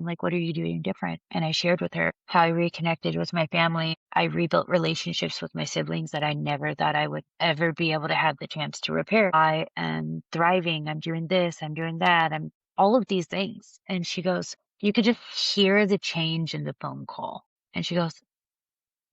like, what are you doing different? And I shared with her how I reconnected with my family. I rebuilt relationships with my siblings that I never thought I would ever be able to have the chance to repair. I am thriving. I'm doing this. I'm doing that. I'm all of these things. And she goes, you could just hear the change in the phone call. And she goes,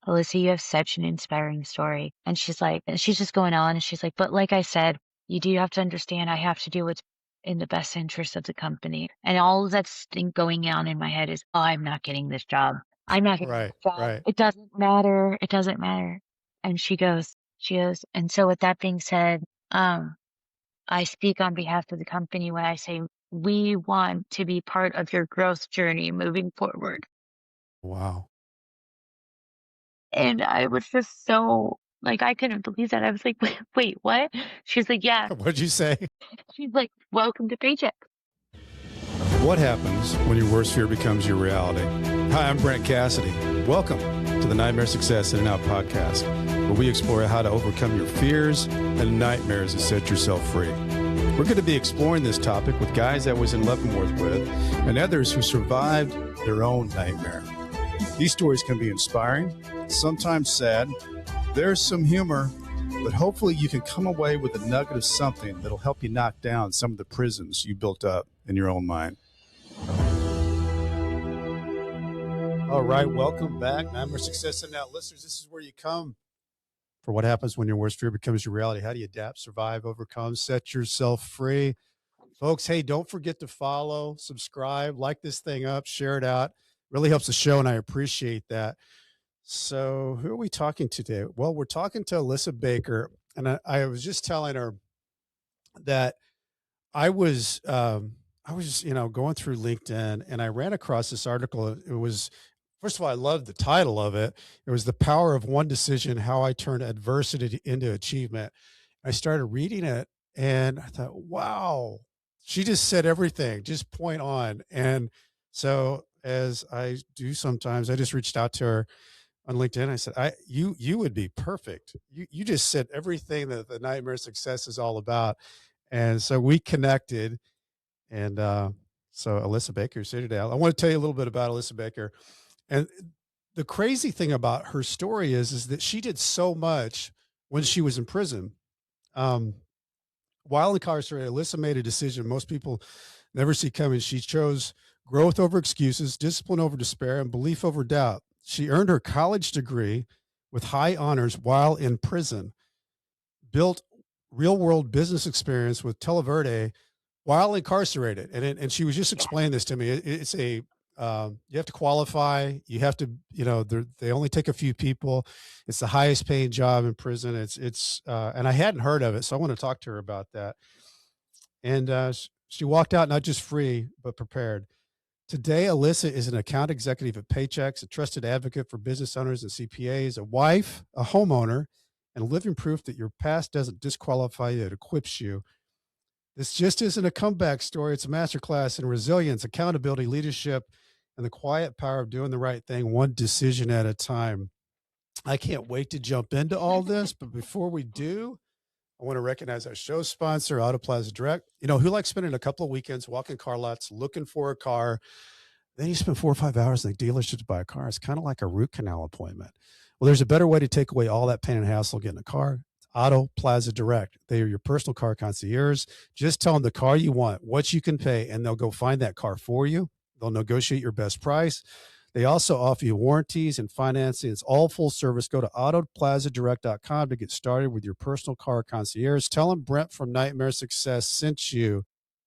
Alyssa, you have such an inspiring story. And she's like, and she's just going on and she's like, but like I said, you do have to understand I have to do what's in the best interest of the company. And all of that thing going on in my head is, oh, I'm not getting this job. I'm not getting Right, this job. right. It doesn't matter. It doesn't matter. And she goes, and so with that being said, I speak on behalf of the company when I say we want to be part of your growth journey moving forward. Wow. And I was just so like, I couldn't believe that. I was like, wait, what? She's like, yeah. What'd you say? She's like, welcome to Paycheck. What happens when your worst fear becomes your reality? Hi, I'm Brent Cassity. Welcome to the Nightmare Success In and Out podcast, where we explore how to overcome your fears and nightmares and set yourself free. We're going to be exploring this topic with guys I was in Leavenworth with and others who survived their own nightmare. These stories can be inspiring, sometimes sad. There's some humor, but hopefully you can come away with a nugget of something that'll help you knock down some of the prisons you built up in your own mind. All right, welcome back. Nightmare Success In and Out listeners. This is where you come for what happens when your worst fear becomes your reality. How do you adapt, survive, overcome, set yourself free? Folks, hey, don't forget to follow, subscribe, like this thing up, share it out. Really helps the show, and I appreciate that. So who are we talking to today? Well, we're talking to Allyssa Baker, and I was just telling her that I was, going through LinkedIn, and I ran across this article. It was, first of all, I loved the title of it. It was "The Power of One Decision: How I Turned Adversity into Achievement." I started reading it, and I thought, wow, she just said everything, just point on. And so, as I do sometimes, I just reached out to her on LinkedIn. I said, you would be perfect. You just said everything that the Nightmare Success is all about. And so we connected. And so Allyssa Baker is here today. I want to tell you a little bit about Allyssa Baker. And the crazy thing about her story is that she did so much when she was in prison. Um, while incarcerated, Allyssa made a decision most people never see coming. She chose growth over excuses, discipline over despair, and belief over doubt. She earned her college degree with high honors while in prison, built real world business experience with Televerde while incarcerated. And she was just explaining this to me. It's a, you have to qualify. You have to, they only take a few people. It's the highest paying job in prison. And I hadn't heard of it. So I want to talk to her about that. And she walked out not just free, but prepared. Today, Allyssa is an account executive at Paychex, a trusted advocate for business owners and CPAs, a wife, a homeowner, and living proof that your past doesn't disqualify you, it equips you. This just isn't a comeback story. It's a masterclass in resilience, accountability, leadership, and the quiet power of doing the right thing one decision at a time. I can't wait to jump into all this, but before we do, I want to recognize our show sponsor, Auto Plaza Direct. Who likes spending a couple of weekends walking car lots, looking for a car? Then you spend 4 or 5 hours in the dealership to buy a car. It's kind of like a root canal appointment. Well, there's a better way to take away all that pain and hassle getting a car. It's Auto Plaza Direct. They are your personal car concierge. Just tell them the car you want, what you can pay, and they'll go find that car for you. They'll negotiate your best price. They also offer you warranties and financing. It's all full service. Go to autoplazadirect.com to get started with your personal car concierge. Tell them Brent from Nightmare Success sent you.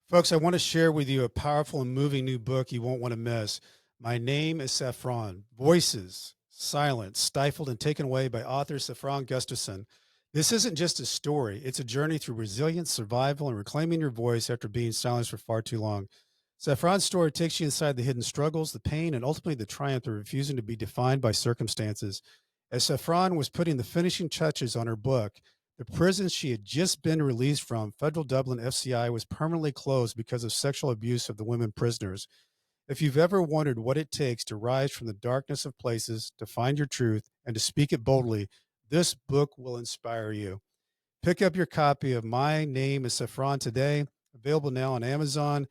Folks, I want to share with you a powerful and moving new book you won't want to miss. My Name is Saffron. Voices, silenced, stifled, and taken away by author Saffron Gustafson. This isn't just a story. It's a journey through resilience, survival, and reclaiming your voice after being silenced for far too long. Saffron's story takes you inside the hidden struggles, the pain, and ultimately the triumph of refusing to be defined by circumstances. As Saffron was putting the finishing touches on her book, the prison she had just been released from, Federal Dublin FCI, was permanently closed because of sexual abuse of the women prisoners. If you've ever wondered what it takes to rise from the darkness of places, to find your truth, and to speak it boldly, this book will inspire you. Pick up your copy of My Name is Saffron today, available now on Amazon.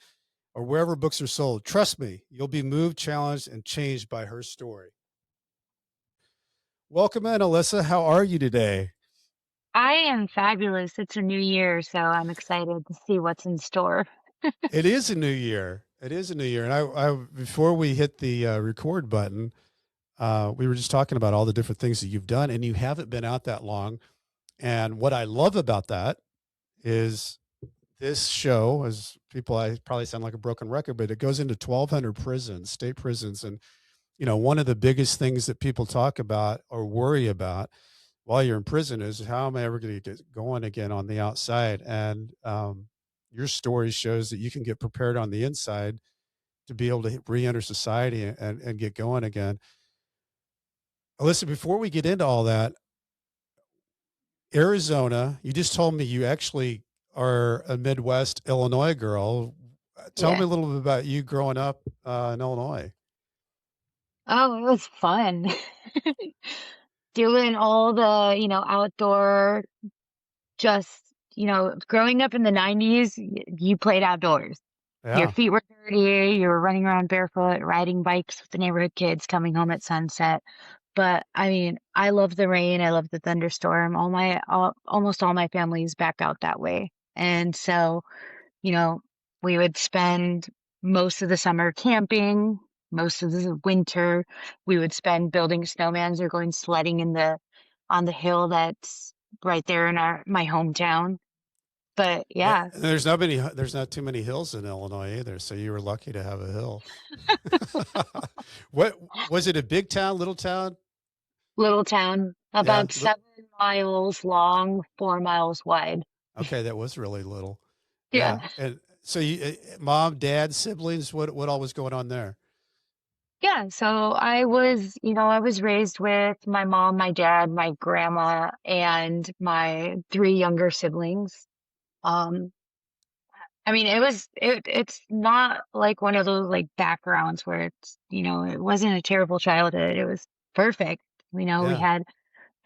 or wherever books are sold. Trust me, you'll be moved, challenged, and changed by her story. Welcome in, Allyssa. How are you today? I am fabulous. It's a new year, so I'm excited to see what's in store. It is a new year. It is a new year. And I before we hit the record button, we were just talking about all the different things that you've done, and you haven't been out that long. And what I love about that is this show, as people, I probably sound like a broken record, but it goes into 1,200 prisons, state prisons. And, one of the biggest things that people talk about or worry about while you're in prison is how am I ever going to get going again on the outside? And your story shows that you can get prepared on the inside to be able to re-enter society and get going again. Alyssa, before we get into all that, Arizona, you just told me you actually are a Midwest Illinois girl. Tell me Yeah. a little bit about you growing up in Illinois. Oh, it was fun. Doing all the, outdoor, just, growing up in the 90s, you played outdoors. Your Yeah. feet were dirty, you were running around barefoot, riding bikes with the neighborhood kids, coming home at sunset. But I mean, I love the rain, I love the thunderstorm. Almost all my family's back out that way. And so, you know, we would spend most of the summer camping, most of the winter we would spend building snowmans or going sledding on the hill that's right there in my hometown. But yeah, There's not too many hills in Illinois either, so you were lucky to have a hill. What was it, a big town, little town? little town, Yeah. about 7 miles long, 4 miles wide. Okay, that was really little. Yeah. Yeah. And so you mom, dad, siblings, what all was going on there? Yeah, so I was raised with my mom, my dad, my grandma, and my three younger siblings. Um, I mean, it's not like one of those like backgrounds where it wasn't a terrible childhood. It was perfect. We Yeah. had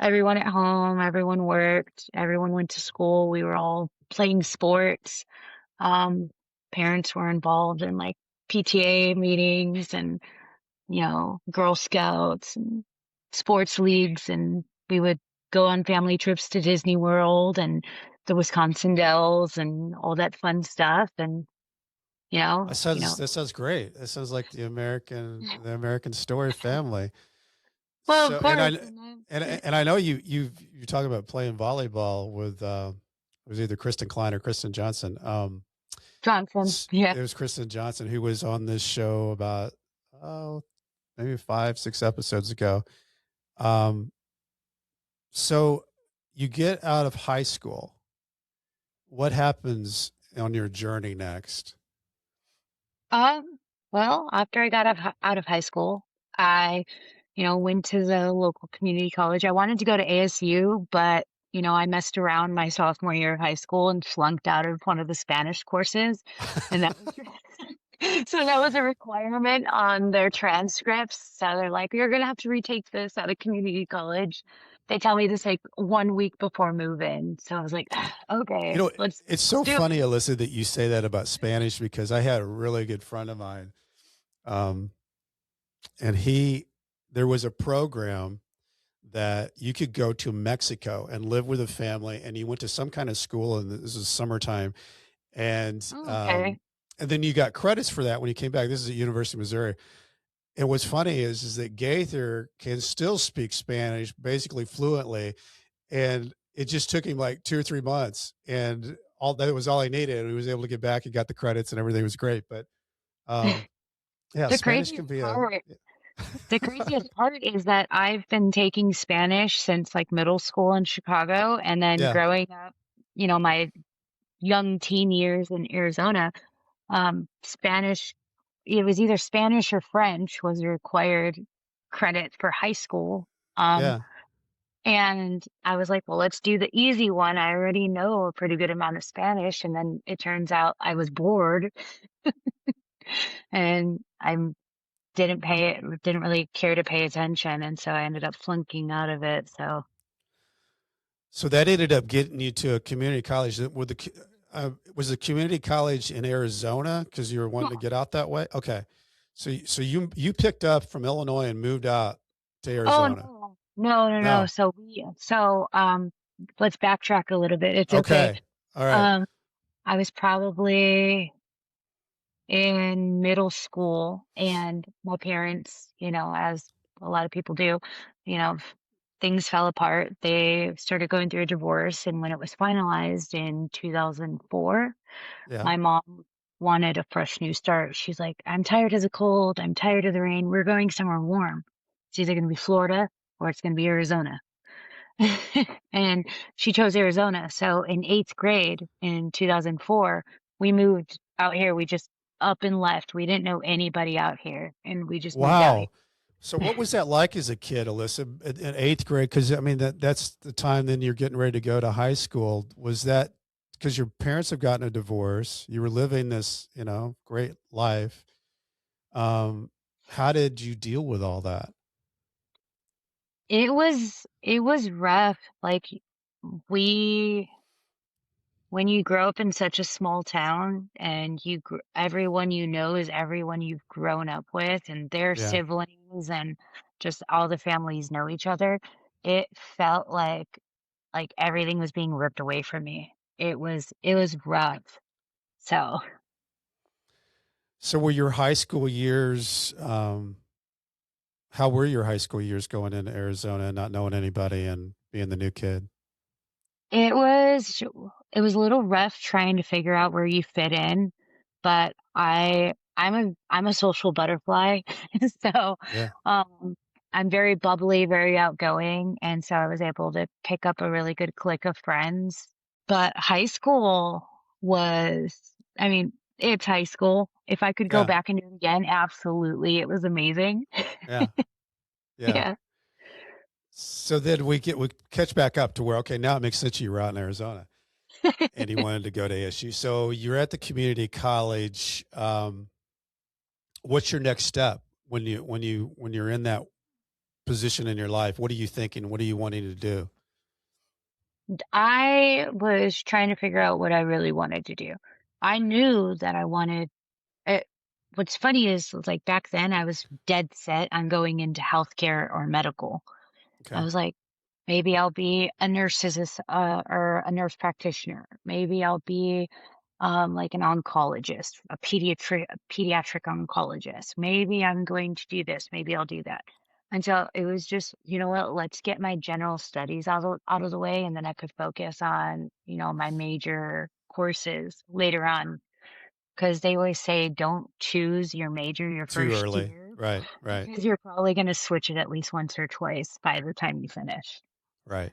everyone at home, everyone worked, everyone went to school. We were all playing sports. Um, Parents were involved in like PTA meetings and Girl Scouts and sports leagues, and we would go on family trips to Disney World and the Wisconsin Dells and all that fun stuff. And That sounds great. That sounds like the American story family. well, of So course, and I know you talk about playing volleyball with it was either Kristen Klein or Kristen Johnson. Johnson, yeah. It was Kristen Johnson who was on this show about oh maybe 5, 6 episodes ago. Um, so you get out of high school. What happens on your journey next? Um, well, after I got out of high school, I, went to the local community college. I wanted to go to ASU, but I messed around my sophomore year of high school and flunked out of one of the Spanish courses, and that was so that was a requirement on their transcripts. So they're like, "You're gonna have to retake this at a community college." They tell me this like 1 week before move-in. So I was like, You "Okay, know, it's let's so do it." funny, Alyssa, that you say that about Spanish because I had a really good friend of mine, um, and there was a program that you could go to Mexico and live with a family, and you went to some kind of school, and this is summertime, and Oh, um, okay. and then you got credits for that when you came back. This is at University of Missouri. And what's funny is that Gaither can still speak Spanish basically fluently, and it just took him like 2 or 3 months, and all that was all he needed. And he was able to get back and got the credits, and everything was great. But um, yeah, The Spanish can craziest be a part The craziest part is that I've been taking Spanish since like middle school in Chicago, and then yeah, growing up, my young teen years in Arizona, Spanish, it was either Spanish or French was a required credit for high school. Um, yeah. and I was like, well, let's do the easy one. I already know a pretty good amount of Spanish. And then it turns out I was bored and I didn't really care to pay attention. And so I ended up flunking out of it. So So that ended up getting you to a community college. Was the community college in Arizona because you were wanting to No. get out that way? Okay. So you picked up from Illinois and moved out to Oh, Arizona. no. No, no, no. No. So let's backtrack a little bit. It's okay. Okay. All right. Um, I was probably in middle school, and my parents, as a lot of people do, things fell apart. They started going through a divorce, and when it was finalized in 2004, Yeah. my mom wanted a fresh new start. She's like, "I'm tired of the cold. I'm tired of the rain. We're going somewhere warm. It's either going to be Florida or it's going to be Arizona." And she chose Arizona. So in eighth grade in 2004, we moved out here. We just up and left. We didn't know anybody out here, and we just moved out Wow. So here. what was that like as a kid, Alyssa, in eighth grade? Because I mean that's the time then you're getting ready to go to high school. Was that because your parents have gotten a divorce? You were living this, great life. Um, how did you deal with all that? It was rough. Like we when you grow up in such a small town and everyone you know is everyone you've grown up with and their Yeah. siblings and just all the families know each other, it felt like everything was being ripped away from me. It was rough. So So were your high school years, how were your high school years going into Arizona and not knowing anybody and being the new kid? it was it was a little rough trying to figure out where you fit in, but I'm a social butterfly. So, Yeah. um, I'm very bubbly, very outgoing, and so I was able to pick up a really good clique of friends. But high school was I mean, it's high school. If I could go Yeah. back and do it again, absolutely, it was amazing. Yeah. Yeah. Yeah. So then we catch back up to where, okay, now it makes sense you were out in Arizona and you wanted to go to ASU. So you're at the community college. What's your next step when you're in that position in your life? What are you thinking? What are you wanting to do? I was trying to figure out what I really wanted to do. I knew that I wanted it. What's funny is like back then I was dead set on going into healthcare or medical. I Okay. was like, maybe I'll be a or a nurse practitioner. Maybe I'll be like an oncologist, a pediatric oncologist. Maybe I'm going to do this. Maybe I'll do that. And so it was just, you know what, let's get my general studies out of the way, and then I could focus on, my major courses later on. Because they always say don't choose your major your Too first early. year Right. Right. because you're probably going to switch it at least once or twice by the time you finish. Right.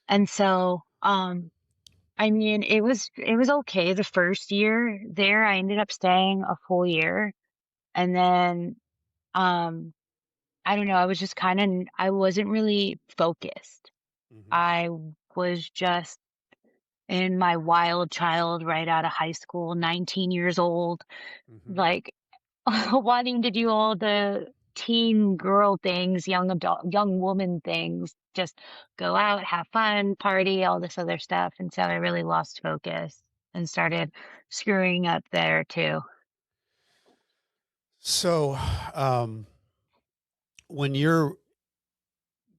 And so, I mean, it was okay the first year there. I ended up staying a full year, and then, um, I don't know, I was just I wasn't really focused. Hmm. I was just in my wild child right out of high school, 19 years old, Hmm. like, wanting to do all the teen girl things, young adult young woman things, just go out, have fun, party, all this other stuff, and so I really lost focus and started screwing up there too. So, um, when you're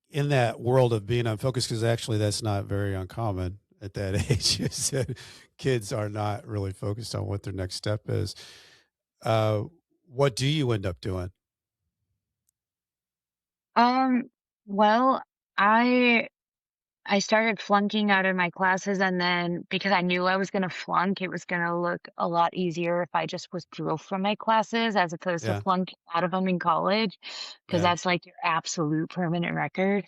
in that world of being unfocused, because actually that's not very uncommon at that age, is that kids are not really focused on what their next step is. Uh, what do you end up doing? Um, well, I I started flunking out of my classes, and then because I knew I was gonna flunk, it was gonna look a lot easier if I just withdrew from my classes as opposed to Yeah. flunking out of them in college, because Yeah. that's like your absolute permanent record.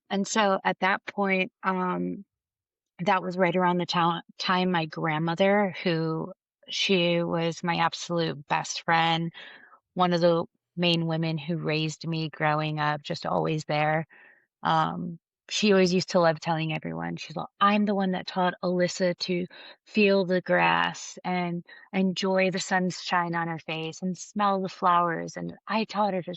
And so at that point, that was right around the time my grandmother, who she was my absolute best friend, one of the main women who raised me growing up, just always there. Um, she always used to love telling everyone, she's like, I'm the one that taught Alyssa to feel the grass and enjoy the sunshine on her face and smell the flowers. And I taught her to,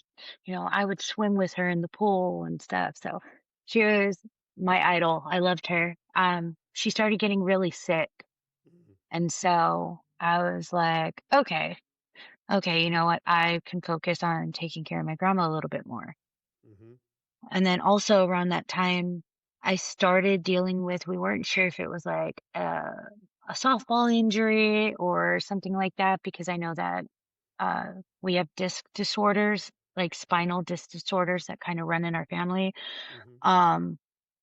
I would swim with her in the pool and stuff. So she was my idol. I loved her. She started getting really sick And so I was like, okay, okay, you know what? I can focus on taking care of my grandma a little bit more. Mhm. And then also around that time, I started dealing with, we weren't sure if it was like a softball injury or something like that, because I know that uh, we have disc disorders, like spinal disc disorders that kind of run in our family. Mhm. Um,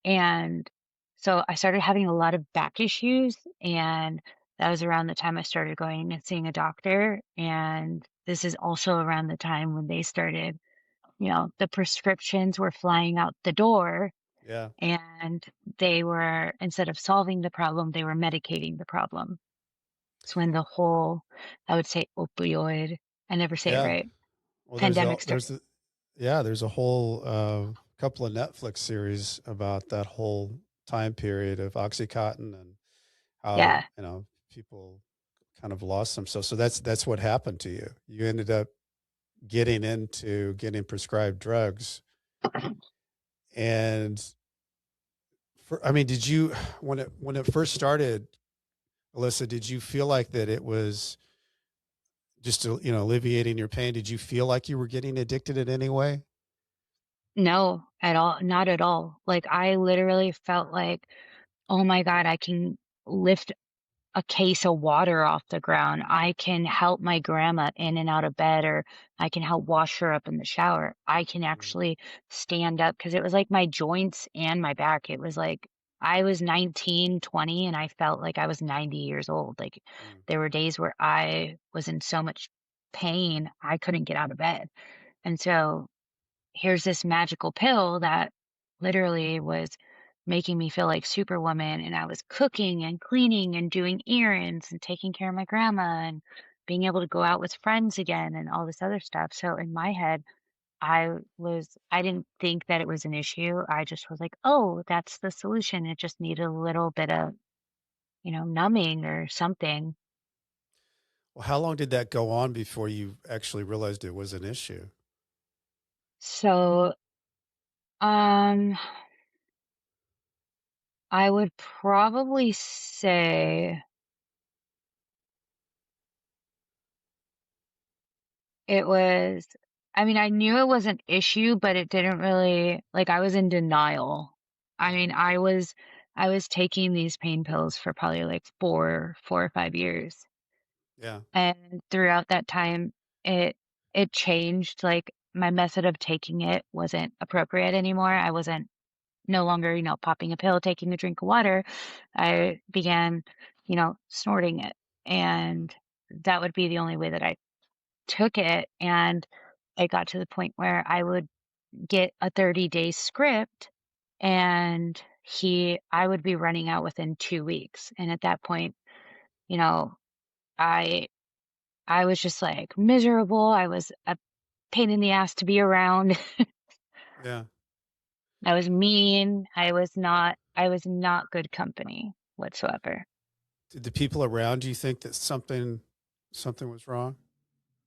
and so I started having a lot of back issues, and that was around the time I started going and seeing a doctor. And this is also around the time when they started, the prescriptions were flying out the door, Yeah. and they were, instead of solving the problem, they were medicating the problem. It's when the whole, I would say opioid, I never say it Yeah. right, Well, pandemic started. there's a whole couple of Netflix series about that whole time period of OxyContin and how, Yeah. people kind of lost themselves. So that's what happened to you. You ended up getting into getting prescribed drugs. And I mean, did you when it first started, Alyssa, did you feel like that it was just alleviating your pain? Did you feel like you were getting addicted in any way? No, at all, not at all. Like, I literally felt like, "Oh my god, I can lift a case of water off the ground. I can help my grandma in and out of bed, or I can help wash her up in the shower. I can Mm, actually stand up," because it was like my joints and my back. It was like I was 19, 20, and I felt like I was 90 years old. Like, mm. there were days where I was in so much pain, I couldn't get out of bed. And so here's this magical pill that literally was making me feel like Superwoman, and I was cooking and cleaning and doing errands and taking care of my grandma and being able to go out with friends again and all this other stuff. So in my head, I didn't think that it was an issue. I just was like, "Oh, that's the solution. It just needed a little bit of, numbing or something." Well, how long did that go on before you actually realized it was an issue? So, um I would probably say it was, I mean, I knew it was an issue, but it didn't really, like, I was in denial. I mean, Mhm. I was taking these pain pills for probably like 4 or 5 years. Yeah. And throughout that time, it it changed, like, my method of taking it wasn't appropriate anymore. I wasn't no longer, popping a pill, taking a drink of water. I began, snorting it. Mm, And that would be the only way that I took it, and it got to the point where I would get a 30-day script, and I would be running out within 2 weeks, and at that point, you know, I I was just, like, miserable. I was a pain in the ass to be around. yeah. I was mean. I was not good company whatsoever. Did the people around you think that something was wrong?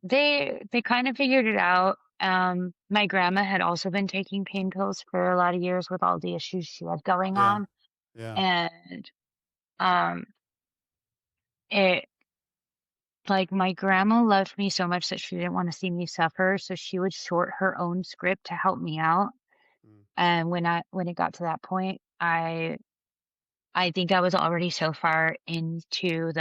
They kind of figured it out. My grandma had also been taking pain pills for a lot of years with all the issues she had going Yeah. on, Yeah. and um, it like my grandma loved me so much that she didn't want to see me suffer, so she would short her own script to help me out. Mm, And when it got to that point, I think I was already so far into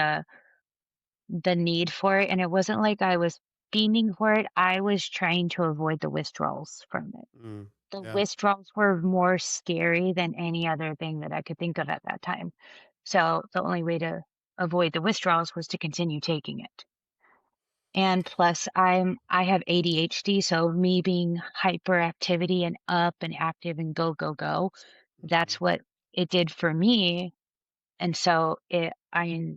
the need for it, and it wasn't like I was fiending for it. I was trying to avoid the withdrawals from it. mm, The yeah. withdrawals were more scary than any other thing that I could think of at that time. So the only way to avoid the withdrawals was to continue taking it. And plus I have ADHD, so me being hyperactivity and up and active and go, go, go, Mhm. that's what it did for me. And so I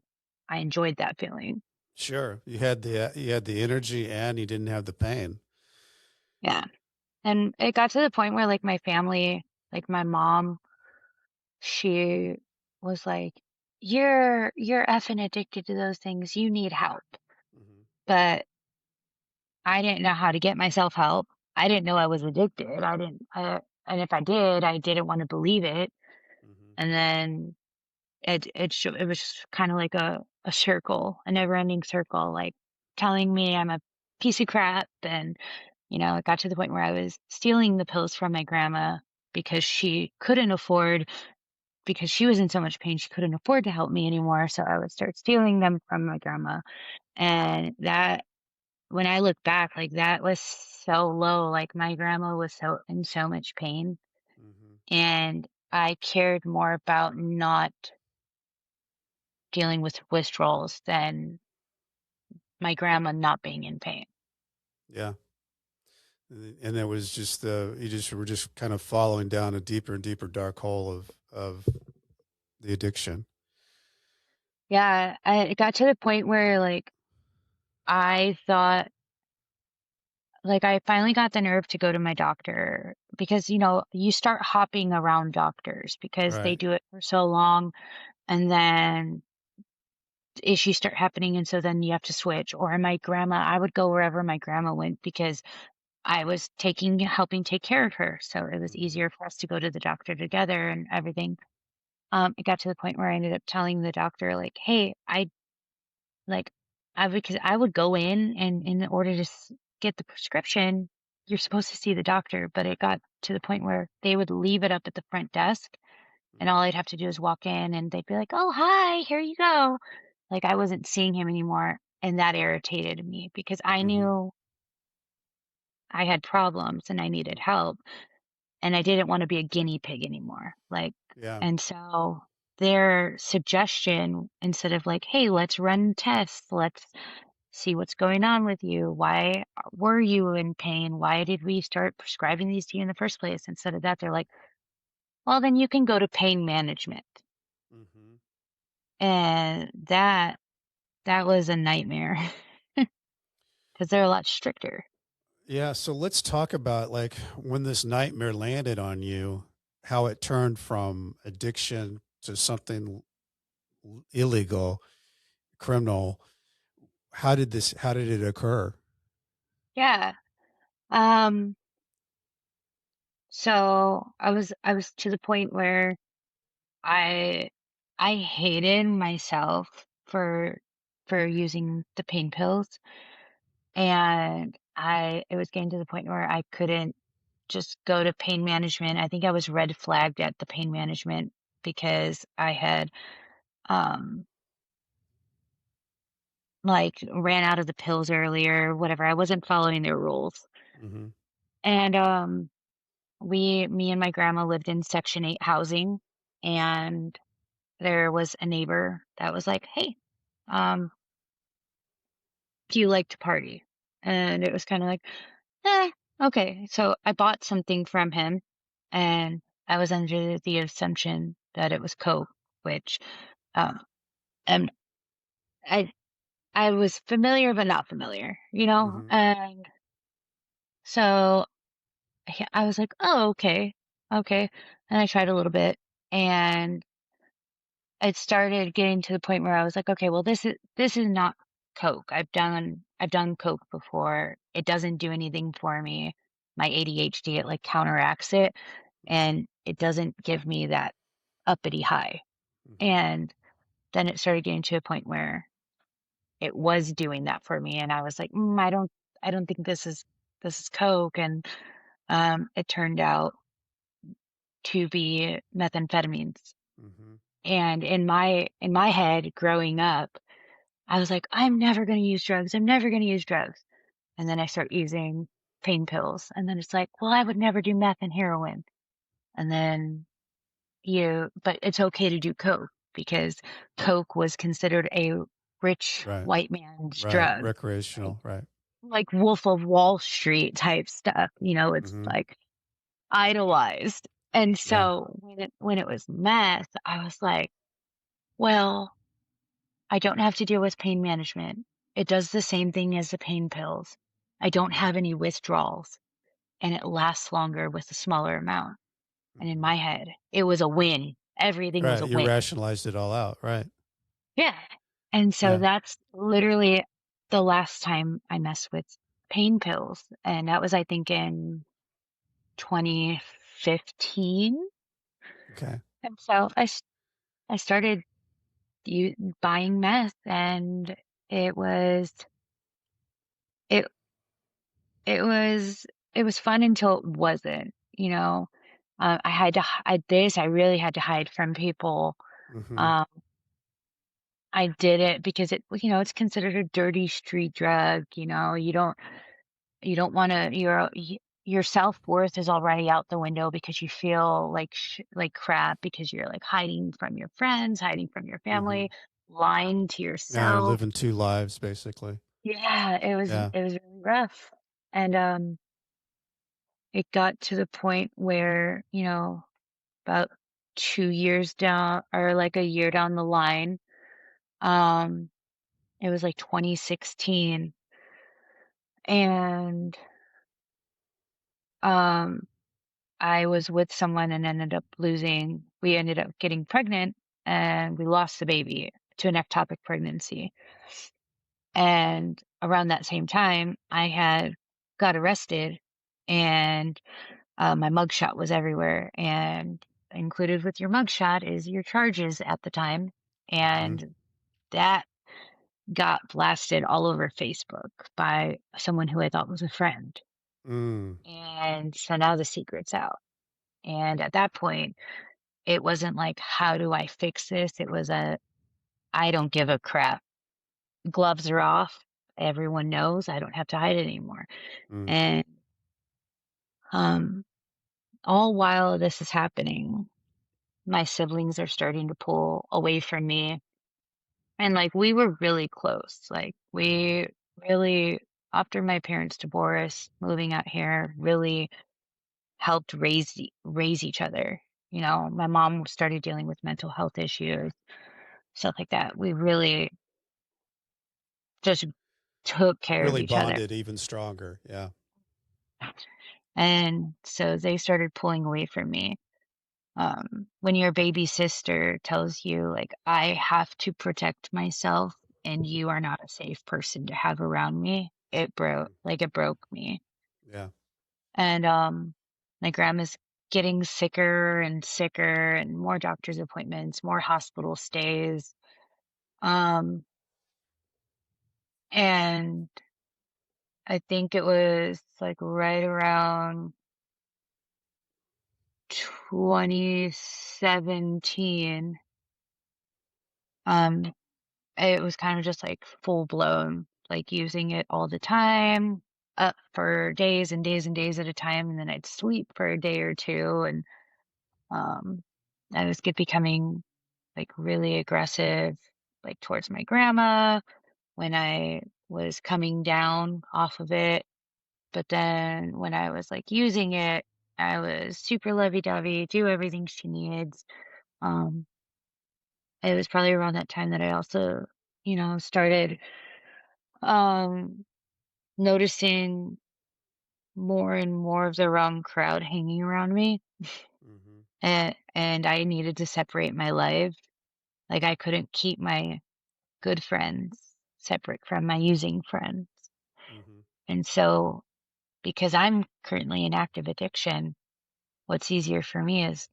enjoyed that feeling. Sure. You had the energy and you didn't have the pain. Yeah. And it got to the point where, like, my family, like my mom, she was like, "You're effing addicted to those things. You need help." Mhm. But I didn't know how to get myself help. I didn't know I was addicted. I didn't, and if I did, I didn't want to believe it. Mhm. And then it was kind of like a circle, a never-ending circle, like telling me I'm a piece of crap. And it got to the point where I was stealing the pills from my grandma because she couldn't afford because she was in so much pain, she couldn't afford to help me anymore. So I would start stealing them from my grandma. And that, when I look back, like that was so low. Like my grandma was so in so much pain. Hmm. And I cared more about not dealing with withdrawals than my grandma not being in pain. Yeah. And it was just you just were just kind of following down a deeper and deeper dark hole of the addiction. Yeah, it got to the point where like I thought like I finally got the nerve to go to my doctor because you start hopping around doctors because they Right. do it for so long, and then issues start happening, and so then you have to switch. Or my grandma, I would go wherever my grandma went because I was helping take care of her, so it was Hmm. easier for us to go to the doctor together and everything. It got to the point where I ended up telling the doctor, like, "Hey, like, because I would go in, and in order to get the prescription, you're supposed to see the doctor." But it got to the point where they would leave it up at the front desk, and all Hmm. I'd have to do is walk in, and they'd be like, "Oh, hi, here you go." Like, I wasn't seeing him anymore, and that irritated me because I Hmm. knew I had problems and I needed help, and I didn't wanna be a guinea pig anymore, like, Yeah. and so their suggestion, instead of like, "Hey, let's run tests, let's see what's going on with you. Why were you in pain? Why did we start prescribing these to you in the first place?" Instead of that, they're like, "Well, then you can go to pain management." Hmm. And that was a nightmare because 'cause they're a lot stricter. Yeah. So let's talk about like when this nightmare landed on you, how it turned from addiction to something illegal, criminal. How did it occur? Yeah. Um, so I was to the point where I I hated myself for using the pain pills, and I it was getting to the point where I couldn't just go to pain management. I think I was red flagged at the pain management because I had, um, like, ran out of the pills earlier, whatever. I wasn't following their rules. Hmm. And, me and my grandma lived in Section 8 housing, and there was a neighbor that was like, "Hey, um, do you like to party?" And it was kinda like, "Eh, okay." So I bought something from him, and I was under the assumption that it was coke, which, um, and I I was familiar but not familiar, Hmm. And so I was like, "Oh, okay, okay." And I tried a little bit, and it started getting to the point where I was like, "Okay, well, this is not coke. I've done coke before. It doesn't do anything for me. My ADHD, it like counteracts it, and it doesn't give me that uppity high." Hmm. And then it started getting to a point where it was doing that for me, and I was like, I don't think this is coke." And it turned out to be methamphetamines. Hmm. And in my head growing up, I was like, I'm never going to use drugs. I'm never going to use drugs. And then I start using pain pills, and then it's like, well, I would never do meth and heroin. And then but it's okay to do coke because coke was considered a rich Right. white man's Right. drug, like Recreational. Right. like Wolf of Wall Street type stuff. It's Hmm. like idolized. And Yeah. so when it was meth, I was like, well, I don't have to deal with pain management. It does the same thing as the pain pills. I don't Hmm. have any withdrawals, and it lasts longer with a smaller amount. And in Hmm. my head, it was a win. Everything was Right. a You win. rationalized it all out. Right. Yeah. And so Yeah. that's literally the last time I messed with pain pills. And that was, I think, in 2015. Okay. And so I started. you buying meth, and it was it it was it was fun until it wasn't, you know? I had to I really had to hide from people. Hmm. Um, I did it because it's considered a dirty street drug, you don't wanna your self-worth is already out the window because you feel like crap because you're, like, hiding from your friends, hiding from your Hmm. family, lying to Now you're yourself. living two lives, basically. Yeah, Yeah. it was really rough, and, it got to the point where, about 2 years down or, like, a year down the line, um, it was, like, 2016, and, um I was with someone and we ended up getting pregnant and we lost the baby to an ectopic pregnancy. And around that same time, I had got arrested and my mugshot was everywhere. And included with your mugshot is your charges at the time. Hmm. And that got blasted all over Facebook by someone who I thought was a friend. Mm. And so now the secret's out. And at that point, it wasn't like, "How do I fix this?" It was "I don't give a crap. Gloves are off. Everyone knows. I don't have to hide it anymore." Mm. And, um, all while this is happening, my siblings are starting to pull away from me, and, like, we were really close. Like, we really after my parents' divorce, moving out here really helped raise each other. My mom started dealing with mental health issues, stuff like that. We really just took care of Really each other. bonded even stronger. Yeah. And so they started pulling away from me. When your baby sister tells you, like, I have to protect myself and you are not a safe person to have around me, Mm. it broke me. Yeah. And my grandma's getting sicker and sicker and more doctor's appointments, more hospital stays. Um, and I think it was like right around 2017, um, it was kind of just like full blown, like using it all the time, up for days and days and days at a time, and then I'd sleep for a day or two, and um, I was becoming like really aggressive, like towards my grandma when I was coming down off of it. But then when I was like using it, I was super lovey-dovey, do everything she needs. Um, it was probably around that time that I also, started um noticing more and more of the wrong crowd hanging around me. Hmm. And I needed to separate my life. Like I couldn't keep my good friends separate from my using friends. Hmm. And so because I'm currently in active addiction, what's easier for me is,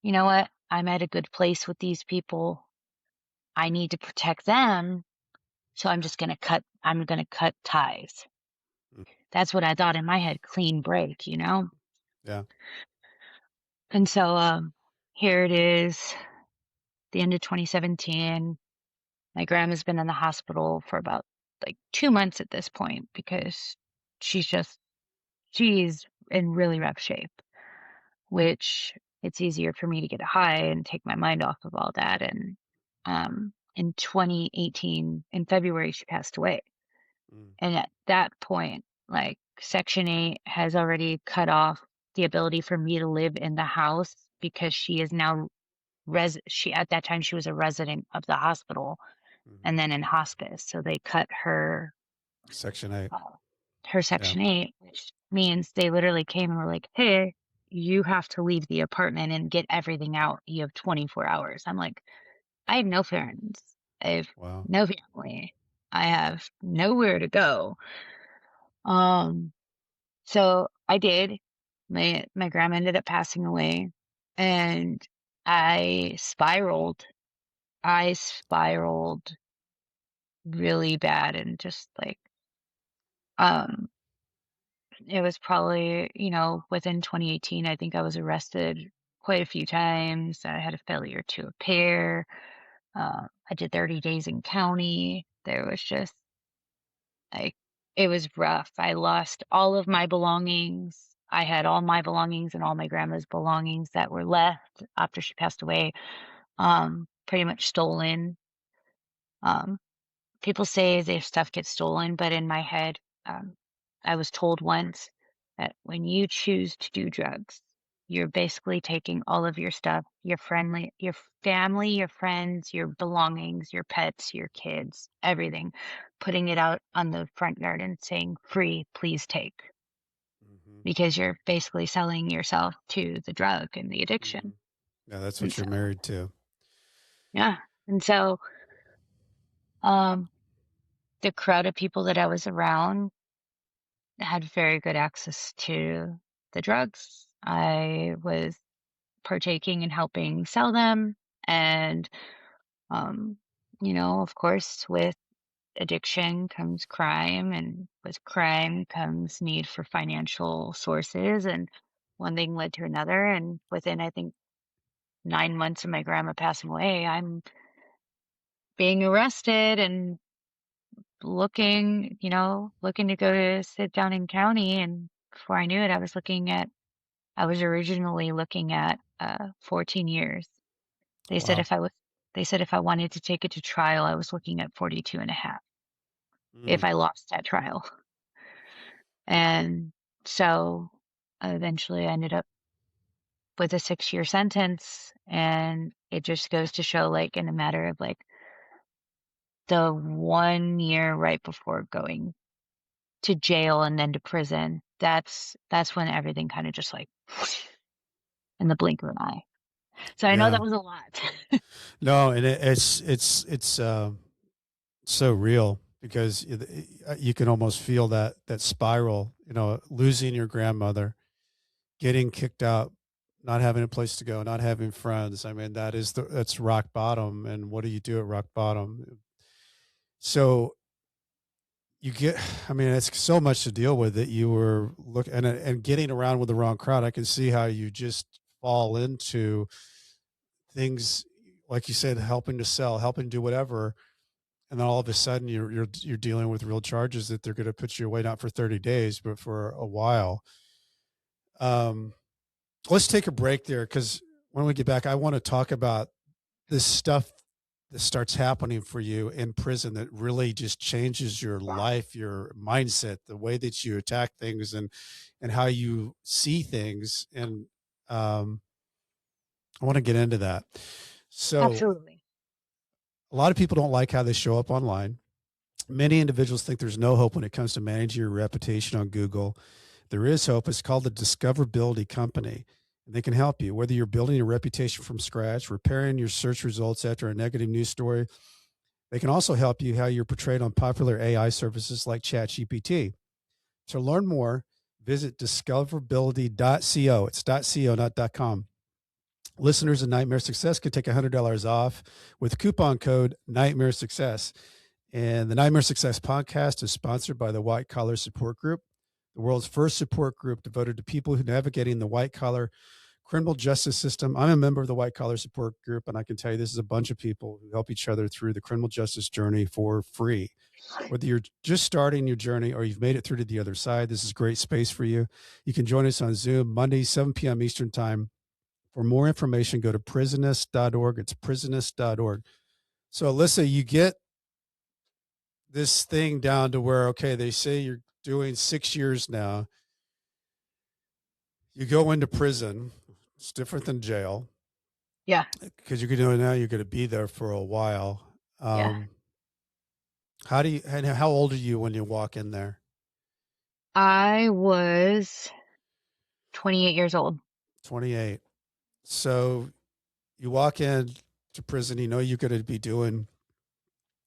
you know what? I'm at a good place with these people. I need to protect them. So I'm going to cut ties. That's what I thought in my head, clean break. Yeah. And so, here it is, the end of 2017. My grandma's been in the hospital for about like 2 months at this point because she's just, she's in really rough shape, which it's easier for me to get high and take my mind off of all that. And, in 2018, in February, she passed away. Mm. And at that point, like Section 8 has already cut off the ability for me to live in the house because she is now she at that time she was a resident of the hospital Hmm. and then in hospice. So they cut Section 8. uh, her Yeah. Section 8, which means they literally came and were like, "Hey, you have to leave the apartment and get everything out. You have 24 hours." I'm like, "I have no friends. I have Wow. no family. I have nowhere to go." Um, so I did. My grandma ended up passing away, and I spiraled I spiraled really bad and just like, um, it was probably, within 2018, I think I was arrested quite a few times. I had a failure to appear. I did 30 days in county. There was just like, it was rough. I lost all of my belongings. I had all my belongings and all my grandma's belongings that were left after she passed away, pretty much stolen. Um, People say their stuff gets stolen, but in my head, um, I was told once that when you choose to do drugs, you're basically taking all of your stuff, your family, your friends, your belongings, your pets, your kids, everything, putting it out on the front yard and saying, "Free, please take," Hmm. because you're basically selling yourself to the drug and the Hmm. addiction. Yeah, that's And what you're so, married to. yeah. And so, um, the crowd of people that I was around had very good access to the drugs. I was partaking and helping sell them. And, um, of course, with addiction comes crime, and with crime comes need for financial sources. And one thing led to another. And within, I think, 9 months of my grandma passing away, I'm being arrested and looking to go to sit down in county. And before I knew it, I was originally looking at 14 years. They said Wow. if I was they said if I wanted to take it to trial, I was looking at 42 and a half if Mm. I lost that trial. And so eventually I ended up with a 6-year sentence, and it just goes to show, like, in a matter of like the 1 year right before going to jail and then to prison, that's when everything kind of just like in the blink of an eye. So I know Yeah. that was a lot. No, and it's so real because you can almost feel that spiral. Losing your grandmother, getting kicked out, not having a place to go, not having friends. I mean, that's rock bottom. And what do you do at rock bottom? So you get, I mean, it's so much to deal with that you were look and getting around with the wrong crowd. I can see how you just fall into things like you said, helping to sell, helping to do whatever, and then all of a sudden you're dealing with real charges that they're going to put you away not for 30 days but for a while. Um, let's take a break there because when we get back, I want to talk about this stuff that starts happening for you in prison that really just changes your life, your mindset, the way that you attack things, and how you see things. And um, I want to get into that. So Absolutely. a lot of people don't like how they show up online. Many individuals think there's no hope when it comes to managing your reputation on Google. There is hope. It's called the Discoverability Company, and they can help you. Whether you're building your reputation from scratch, repairing your search results after a negative news story, they can also help you how you're portrayed on popular AI services like ChatGPT. To learn more, visit discoverability.co. It's .co, not .com. Listeners of Nightmare Success can take $100 off with coupon code Nightmare Success. And the Nightmare Success podcast is sponsored by the White Collar Support Group, the world's first support group devoted to people who navigating the white collar criminal justice system. I'm a member of the White Collar Support Group, and I can tell you this is a bunch of people who help each other through the criminal justice journey for free. Whether you're just starting your journey or you've made it through to the other side, this is a great space for you. You can join us on Zoom Monday, 7 p.m. Eastern Time. For more information, go to prisonist.org. It's prisonist.org. So, Alyssa, you get this thing down to where, okay, they say you're doing 6 years now. You go into prison. It's different than jail Yeah. because you're going to now you're going to be there for a while. Yeah. Um, how do you, and how old are you when you walk in there? I was 28 years old. 28. So you walk in to prison, you know, you're going to be doing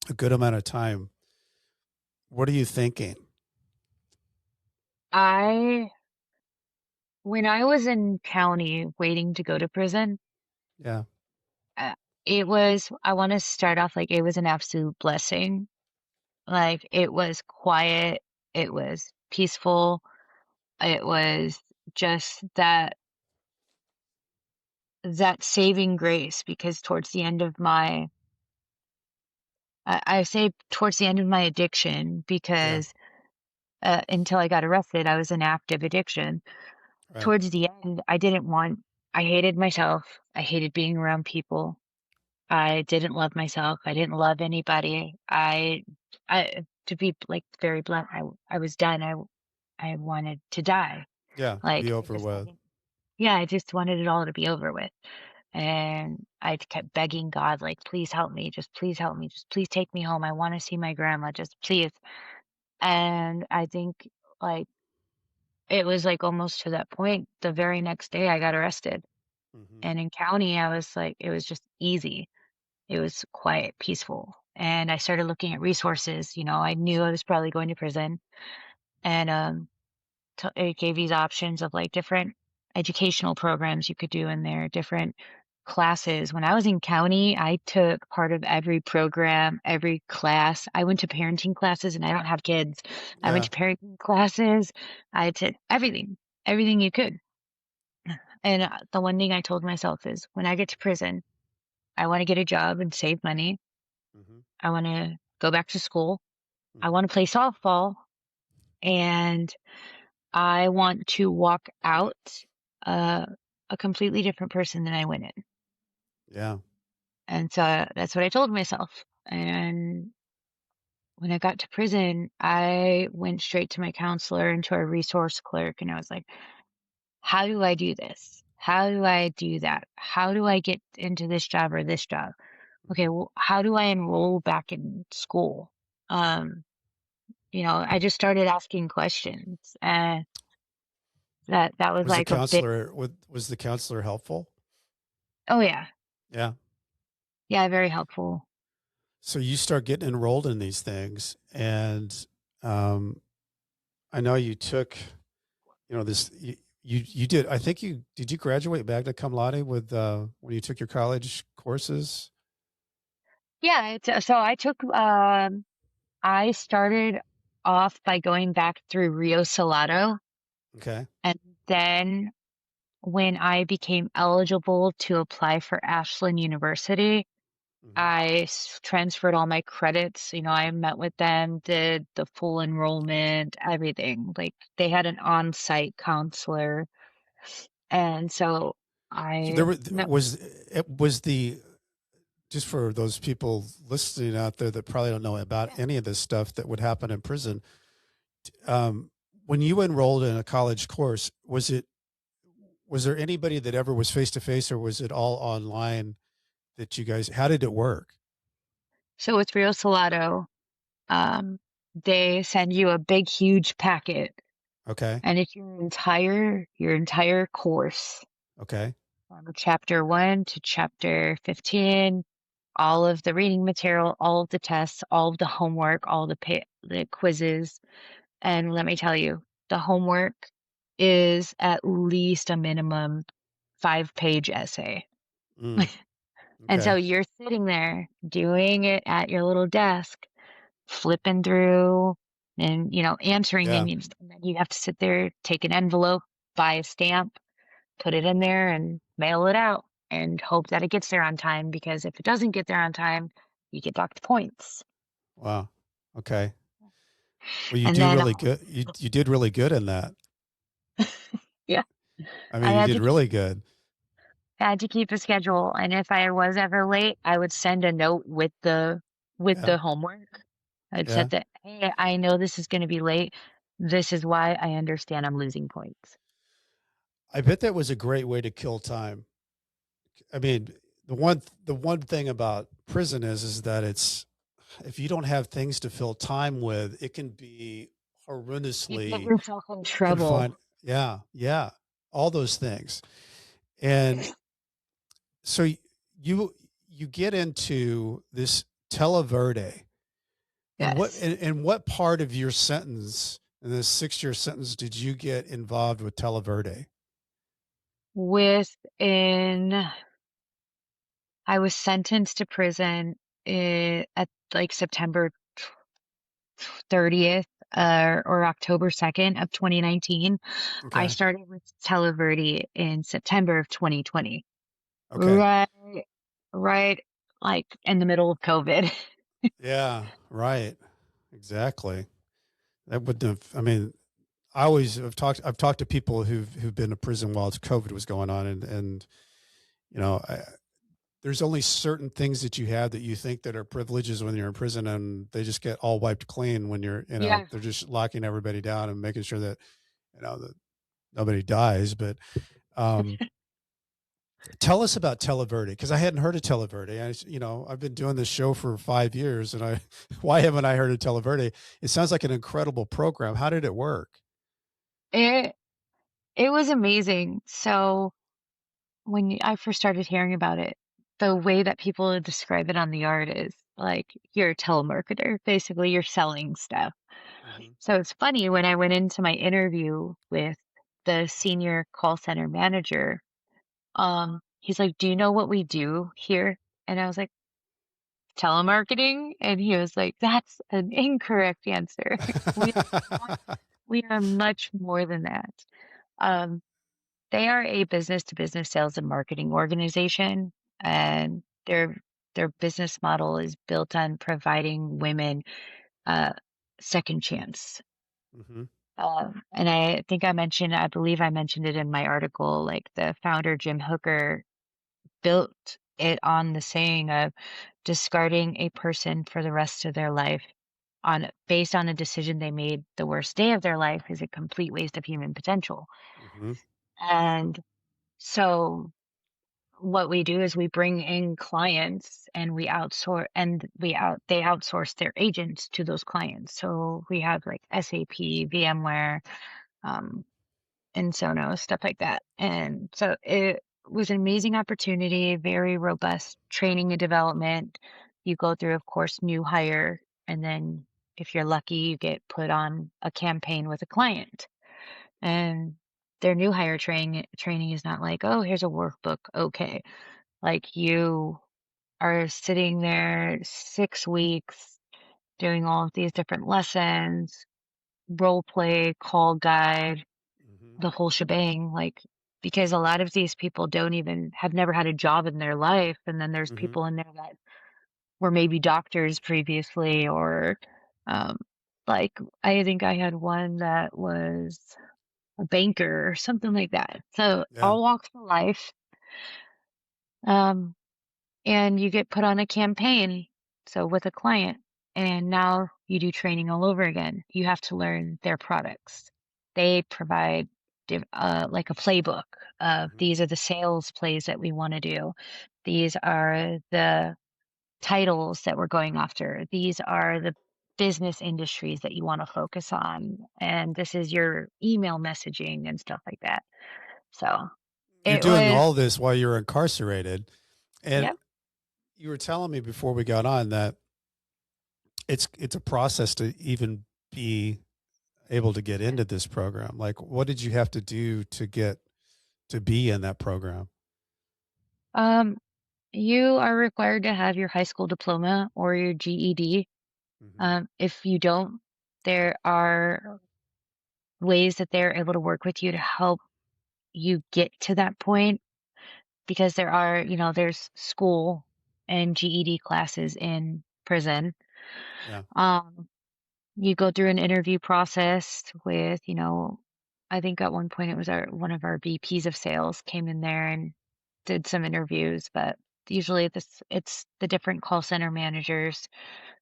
a good amount of time. What are you thinking? I When I was in county waiting to go to prison, Yeah. I want to start off like it was an absolute blessing. Like it was quiet, it was peaceful, it was just that saving grace because towards the end of I say towards the end of my addiction Yeah. because until I got arrested, I was in active addiction. Right. Towards the end, I hated myself. I hated being around people. I didn't love myself. I didn't love anybody. To be like very blunt, I was done. I wanted to die. Yeah. Be Like over with. yeah, I just wanted it all to be over with. And I kept begging God, like, please help me. Just please help me. Just please take me home. I want to see my grandma. Just please. And I think like it was like almost to that point. The very next day I got arrested. Hmm. And in county, I was like, it was just easy. It was quiet, peaceful. And I started looking at resources. You know, I knew I was probably going to prison. And it gave these options of like different educational programs you could do in there, different classes. When I was in county, I took part of every program, every class. I went to parenting classes and I don't have kids. I went Yeah. to parenting classes. I took everything, everything you could. And the one thing I told myself is when I get to prison, I want to get a job and save money. Hmm. I want to go back to school. I Hmm. want to play softball and I want to walk out uh, a completely different person than I went in. Yeah. And so that's what I told myself. And when I got to prison, I went straight to my counselor and to our resource clerk, and I was like, how do I do this? How do I do that? How do I get into this job or this job? Okay, Hmm. well, how do I enroll back in school? I just started asking questions, and that was Was the like a big, counselor was the counselor helpful? oh yeah, Yeah. yeah, very helpful. So you start getting enrolled in these things, and um, I know you took, this. You did. I think you did. You graduate magna cum laude with when you took your college courses. Yeah, so I started off by going back through Rio Salado, Okay. and then when I became eligible to apply for Ashland University, Hmm. I transferred all my credits. I met with them, did the full enrollment, everything. Like they had an on-site counselor, and so So I there met. was the just for those people listening out there that probably don't know about Yeah. any of this stuff that would happen in prison. Um, when you enrolled in a college course, was there anybody that ever was face to face, or was it all online? That you guys, how did it work? So with Rio Salado, um, they send you a big, huge packet, Okay. and it's your entire course, Okay. from chapter 1 to chapter 15, all of the reading material, all of the tests, all of the homework, all the quizzes. And let me tell you, the homework is at least a minimum 5-page essay. Mm, And so okay. you're sitting there doing it at your little desk, flipping through and, answering, Yeah. and then you have to sit there, take an envelope, buy a stamp, put it in there and mail it out and hope that it gets there on time because if it doesn't get there on time, you get docked points. Wow. Okay. Well, you And do then, really good. You did really good in that. yeah, I I mean, you had did to keep really good. had to keep a schedule. And if I was ever late, I would send a note with the Yeah. homework. I'd Yeah. said that, hey, I know this is going to be late. This is why I understand I'm losing points. I bet that was a great way to kill time. I mean, the one thing about prison is that it's if you don't have things to fill time with, it can be You get horrendously yourself in trouble. confined. Yeah, yeah, all those things. And so you you get into this Televerde, and Yes. what part of your sentence in this 6 year sentence did you get involved with Televerde? Within I was sentenced to prison at like September 30th or October 2nd of 2019. I Okay. started with Televerde in September of 2020. Okay. Right, right, like in the middle of COVID. Yeah. Right. Exactly. That wouldn't have, I mean, I always I've talked to people who've been to prison while COVID was going on. And, you know, there's only certain things that you have that you think that are privileges when you're in prison, and they just get all wiped clean when you're, Yeah. they're just locking everybody down and making sure that, that nobody dies. But, um, tell us about Televerde, because I hadn't heard of Televerde. I've been doing this show for 5 years, and why haven't I heard of Televerde? It sounds like an incredible program. How did it work? It it was amazing. So I first started hearing about it, the way that people describe it on the yard is like you're a telemarketer. Basically, you're selling stuff. Hmm. So it's funny when I went into my interview with the senior call center manager, he's like, "Do you know what we do here?" And I was like, "Telemarketing?" And he was like, "That's an incorrect answer. We we are much more than that." Um, they are a business to business sales and marketing organization, and their business model is built on providing women a second chance. Hmm. And I believe I mentioned it in my article, like the founder, Jim Hooker, built it on the saying of discarding a person for the rest of their life based on a decision they made the worst day of their life is a complete waste of human potential. Hmm. And so what we do is we bring in clients and they outsource their agents to those clients. So we have like SAP, VMware, um, and Sonos, stuff like that. And so it was an amazing opportunity, very robust training and development. You go through, of course, new hire, and then if you're lucky, you get put on a campaign with a client. And their new hire training is not like, oh, here's a workbook. Okay. Like you are sitting there 6 weeks doing all of these different lessons, role play, call guide, Hmm. the whole shebang. Like, because a lot of these people don't even have never had a job in their life. And then there's Hmm. people in there that were maybe doctors previously, or, um, like, I think I had one that was a banker or something like that. So Yeah. all walks of life. Um, and you get put on a campaign, so with a client, and now you do training all over again. You have to learn their products. They provide like a playbook of Hmm. these are the sales plays that we want to do. These are the titles that we're going after. These are the business industries that you want to focus on. And this is your email messaging and stuff like that. So You're it doing was, all this while you're incarcerated. And yep. you were telling me before we got on that it's a process to even be able to get into this program. Like, what did you have to do to get to be in that program? Um, You are required to have your high school diploma or your GED. Hmm. If you don't, there are ways that they're able to work with you to help you get to that point because there's school and GED classes in prison. Yeah. Um, you go through an interview process with, I think at one point it was one of our VPs of sales came in there and did some interviews, but usually it's the different call center managers.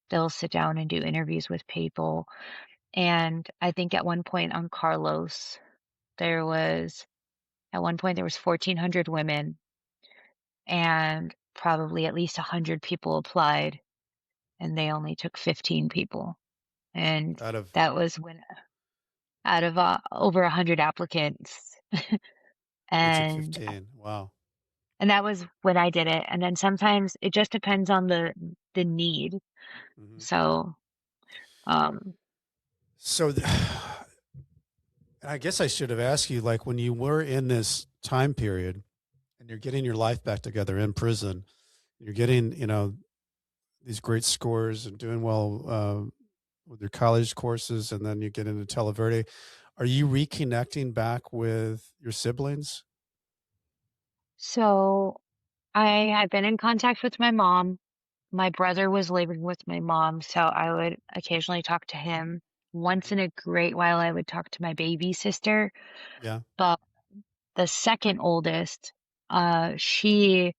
They'll sit down and do interviews with people. And I think there was at one point there was 1,400 women and probably at least 100 people applied and they only took 15 people. And Out of that was when out of over 100 applicants. They took and 15. Wow. and that was when I did it. And then sometimes it just depends on the need. Hmm. So, um, So, I guess I should have asked you, like, when you were in this time period and you're getting your life back together in prison, You're getting, these great scores and doing well with your college courses, and then you get into Televerde. Are you reconnecting back with your siblings? So I had been in contact with my mom. My brother was living with my mom, so I would occasionally talk to him. Once in a great while, I would talk to my baby sister. Yeah. But the second oldest, she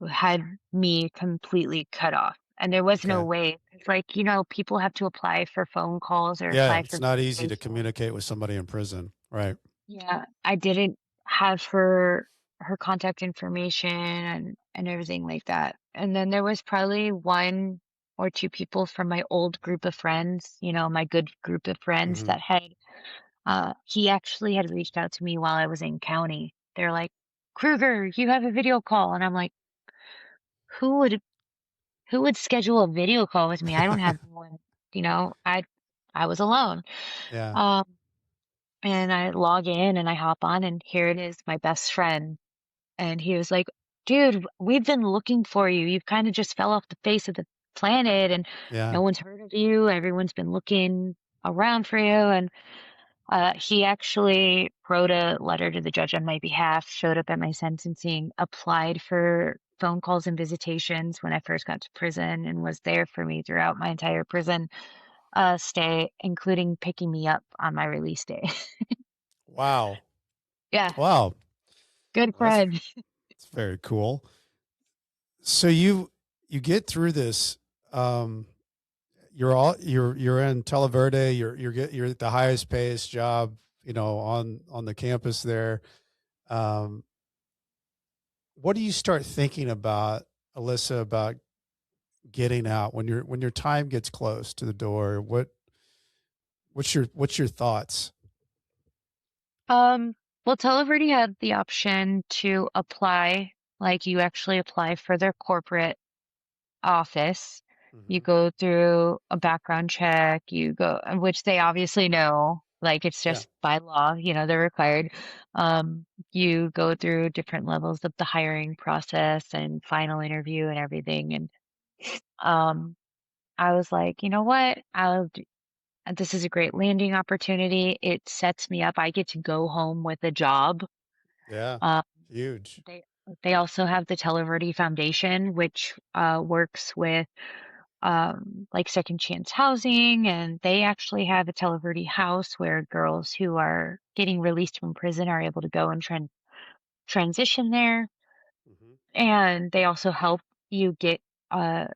had me completely cut off. And there was no Okay. way. It's like, people have to apply for phone calls or Yeah, apply it's for not easy to visitation. communicate with somebody in prison. Right. Yeah, I didn't have her contact information and everything like that. And then there was probably one or two people from my old group of friends, my good group of friends Hmm. that had he actually had reached out to me while I was in county. They're like, "Kruger, you have a video call." And I'm like, "Who would who would schedule a video call with me? I don't have one." I was alone. Yeah. Um and I log in and I hop on and here it is, my best friend. And he was like, "Dude, we've been looking for you. You've kind of just fell off the face of the planet and Yeah. no one's heard of you. Everyone's been looking around for you." And he actually wrote a letter to the judge on my behalf, showed up at my sentencing, applied for phone calls and visitations when I first got to prison, and was there for me throughout my entire prison stay, including picking me up on my release day. Wow. Yeah, Wow. good Well, that's friend. it's very cool. So you get through this. Um, you're in Televerde. You're at the highest pays job, on the campus there. Um, what do you start thinking about, Alyssa, about getting out when your time gets close to the door? What's your thoughts? Um, well, Televerde had the option to apply, like you actually apply for their corporate office. You Hmm. go through a background check, which they obviously know, like it's Yeah. just by law, they're required. You go through different levels of the hiring process and final interview and everything. And um, I was like, you know what? This is a great landing opportunity. It sets me up. I get to go home with a job. Yeah. Um, Huge. they they also have the Televerde Foundation, which works with like second chance housing, and they actually have a Televerde house where girls who are getting released from prison are able to go and transition there. Hmm. And they also help you get uh,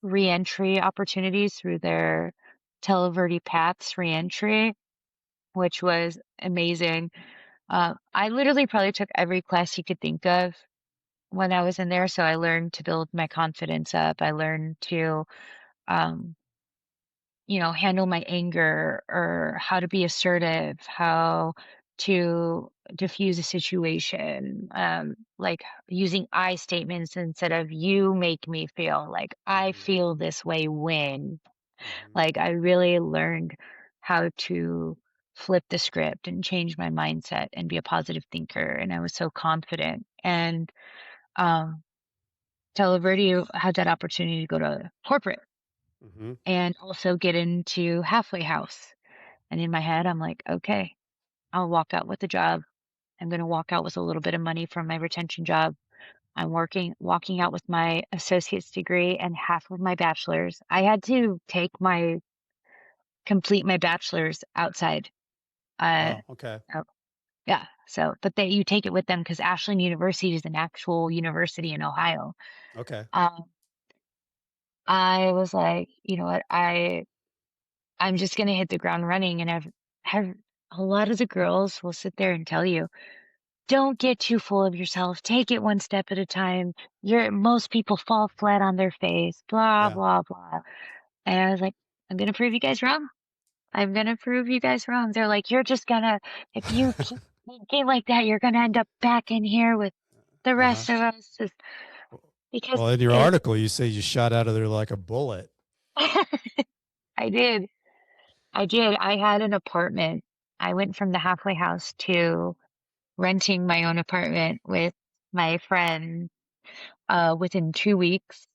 reentry opportunities through their Televerde Paths reentry, which was amazing. I literally probably took every class you could think of when I was in there. So I learned to build my confidence up. I learned to, um, handle my anger or how to be assertive, how to diffuse a situation, like using I statements instead of you make me feel like I Hmm. feel this way when. Hmm. Like I really learned how to flip the script and change my mindset and be a positive thinker. And I was so confident. And um, Televerde had that opportunity to go to corporate Hmm. and also get into halfway house. And in my head, I'm like, okay, I'll walk out with the job. I'm going to walk out with a little bit of money from my retention job. Walking out with my associate's degree and half of my bachelor's. I had to complete my bachelor's outside. Uh, Wow. Okay. oh, yeah. So, but you take it with them because Ashland University is an actual university in Ohio. Okay. Um, I was like, you know what? I'm just going to hit the ground running. And have a lot of the girls will sit there and tell you, don't get too full of yourself. Take it one step at a time. Most people fall flat on their face, blah, Yeah. blah, blah. And I was like, I'm going to prove you guys wrong. I'm going to prove you guys wrong. They're like, if you keep thinking like that, you're going to end up back in here with the Uh-huh. rest of us. Because Well, in your article, you say you shot out of there like a bullet. I did. I did. I had an apartment. I went from the halfway house to renting my own apartment with my friend. Within 2 weeks,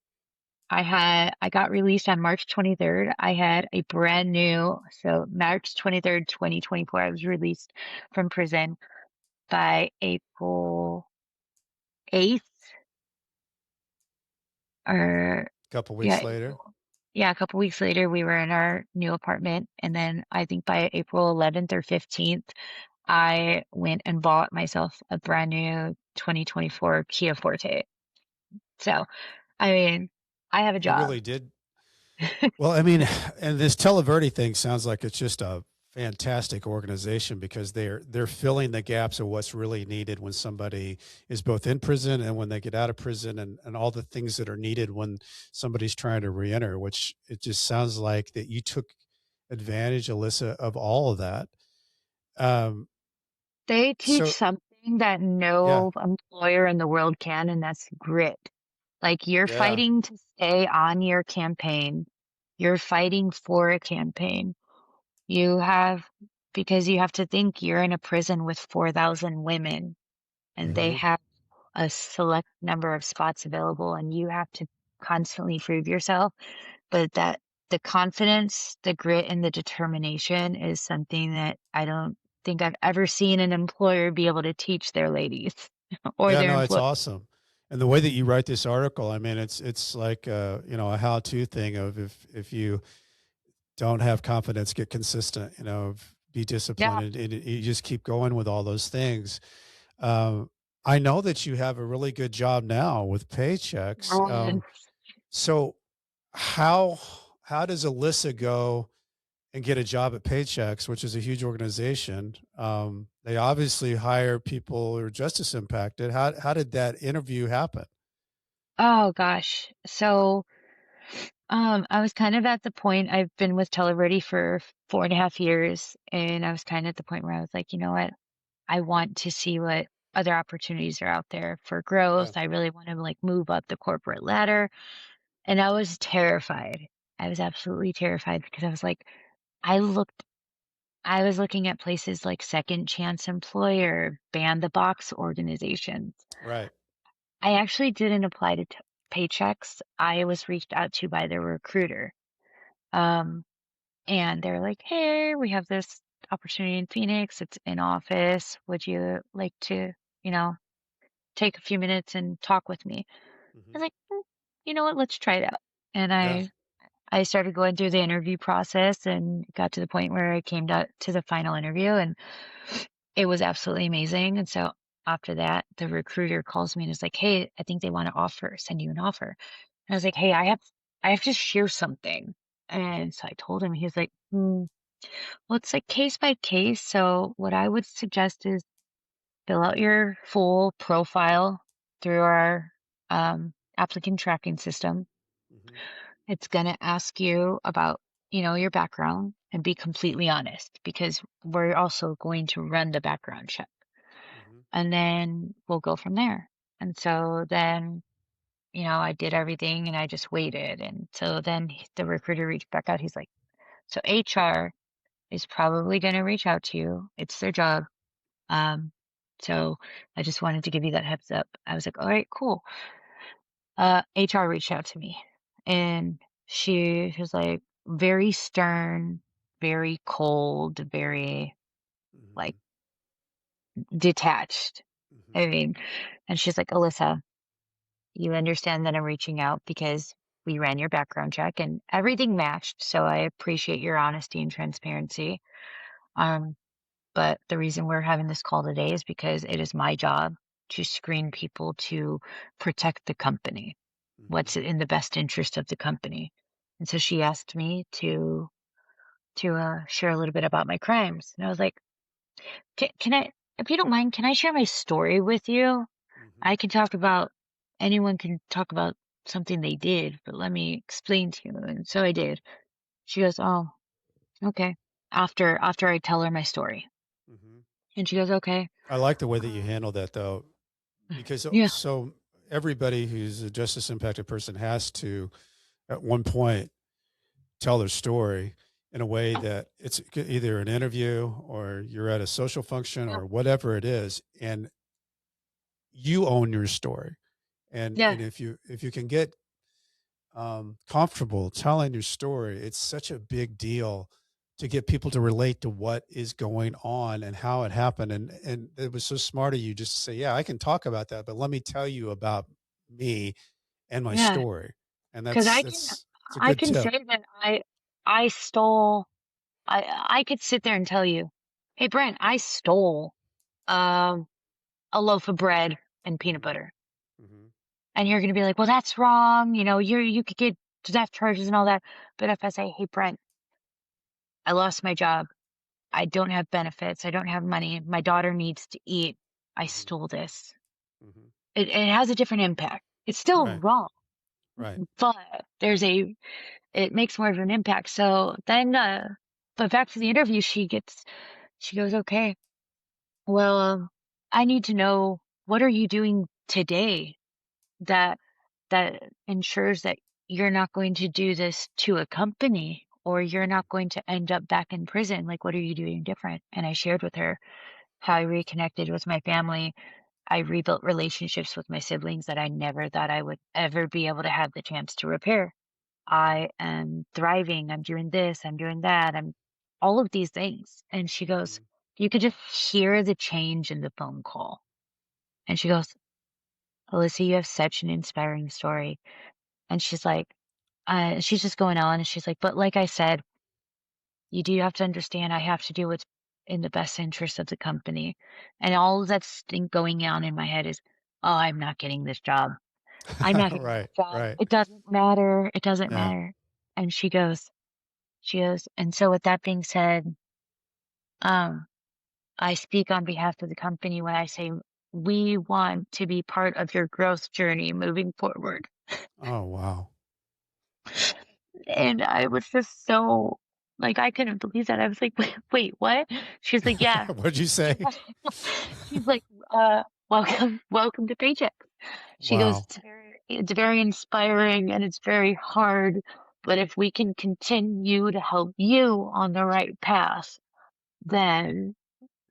I got released on March 23rd. I had a brand new so March 23rd, 2024, I was released from prison. By April 8th, or A couple yeah, weeks later. yeah, a couple weeks later, we were in our new apartment, and then I think by April 11th or 15th, I went and bought myself a brand new 2024 Kia Forte. So, I mean, I have a You job. really did. Well, I mean, and this Televerde thing sounds like it's just a fantastic organization because they're filling the gaps of what's really needed when somebody is both in prison and when they get out of prison, and all the things that are needed when somebody's trying to reenter, which it just sounds like that you took advantage, Alyssa, of all of that. Um, They teach so something that yeah, no employer in the world can, and that's grit. Like, you're yeah, fighting to stay on your campaign. You're fighting for a campaign. You have because you have to think you're in a prison with 4,000 women, and they hmm, have a select number of spots available, and you have to constantly prove yourself. But that the confidence, the grit, and the determination is something that I don't think I've ever seen an employer be able to teach their ladies or yeah. their No, it's employees. awesome. And the way that you write this article, I mean, it's like a how-to thing of if you don't have confidence, get consistent, be disciplined, Yeah. and you just keep going with all those things. Um, I know that you have a really good job now with paychecks. And So how how does Alyssa go and get a job at Paychecks, which is a huge organization? They obviously hire people who are justice impacted. How did that interview happen? oh gosh. So I was kind of at the point I've been with Televerde for 4.5 years, and I was kind of at the point where I was like, you know what? I want to see what other opportunities are out there for Yeah. growth. I really want to like move up the corporate ladder. And I was terrified. I was absolutely terrified because I was like, I looked, I was looking at places like Second Chance Employer, Ban the Box organizations. Right. I actually didn't apply to Paychecks. I was reached out to by the recruiter. Um, and they're like, hey, we have this opportunity in Phoenix. It's in office. Would you like to, you know, take a few minutes and talk with me? I Hmm. was like, you know what, let's try it out. And Yeah. I started going through the interview process and got to the point where I came to the final interview, and it was absolutely amazing. And so after that, the recruiter calls me and is like, hey, I think they want to send you an offer. And I was like, hey, I have to share something. And so I told him, he was like, well, it's like case by case. So what I would suggest is fill out your full profile through our applicant tracking system. Hmm. It's going to ask you about, your background, and be completely honest because we're also going to run the background check, Hmm. and then we'll go from there. And so then, I did everything and I just waited. And so then the recruiter reached back out. He's like, so HR is probably going to reach out to you. It's their job. Um, so I just wanted to give you that heads up. I was like, all right, cool. HR reached out to me, and she was like very stern, very cold, very like Hmm. detached. Hmm. I mean, and she's like, Alyssa, you understand that I'm reaching out because we ran your background check and everything matched. So I appreciate your honesty and transparency. Um, But the reason we're having this call today is because it is my job to screen people to protect the company. Hmm. What's in the best interest of the company? And so she asked me to share a little bit about my crimes, and I was like, can I, if you don't mind, can I share my story with you? Hmm. I can talk about anyone can talk about something they did, but let me explain to you." And so I did. She goes, "Oh, okay." After I tell her my story, Hmm. and she goes, "Okay." I like the way that you Um, handle that though, because yeah. so everybody who's a justice impacted person has to at one point tell their story in a way that it's either an interview or you're at a social function Yeah. or whatever it is, and you own your story. Yeah. And if you can get comfortable telling your story, it's such a big deal to get people to relate to what is going on and how it happened. And it was so smart of you just to say, yeah, I can talk about that, but let me tell you about me and my Yeah. story. And 'Cause it's a I good can tip. say that I stole I could sit there and tell you, "Hey, Brent, I stole, um, a loaf of bread and peanut Hmm. butter." Hmm. And you're gonna be like, "Well, that's wrong, you could get death charges and all that." But if I say, "Hey, Brent, I lost my job. I don't have benefits. I don't have money. My daughter needs to eat. I Hmm. stole this." Hmm. It has a different impact. It's still Right. wrong, Right. but it makes more of an impact. So then, but back to the interview, she goes, "Okay, well, I need to know, what are you doing today that ensures that you're not going to do this to a company, or you're Hmm. not going to end up back in prison? Like, what are you doing different?" And I shared with her how I reconnected with my family. I rebuilt relationships with my siblings that I never thought I would ever be able to have the chance to repair. Hmm. I am thriving. I'm doing this. I'm doing that. I'm all of these things. And she goes, Hmm. "You could just hear the change in the phone call." And she goes, "Alyssa, you have such an inspiring story." And she's like, she's just going on. And she's like, "But like I said, you do have to understand, I have to do what's in the best interest of the company." And all of that's thing going on in my head is, "Oh, I'm not getting this job. I'm not getting Right. this job. Right. It doesn't matter. It doesn't Yeah. matter." And "And so with that being said, um, I speak on behalf of the company when I say we want to be part of your growth journey moving forward." Oh, wow. And I was just so, like, I couldn't believe that. I was like, "Wait, what?" She's like, "Yeah." What'd you She's say? like she's like, welcome to Paychex." She goes, Wow. "It's very inspiring and it's very hard, but if we can continue to help you on the right path, then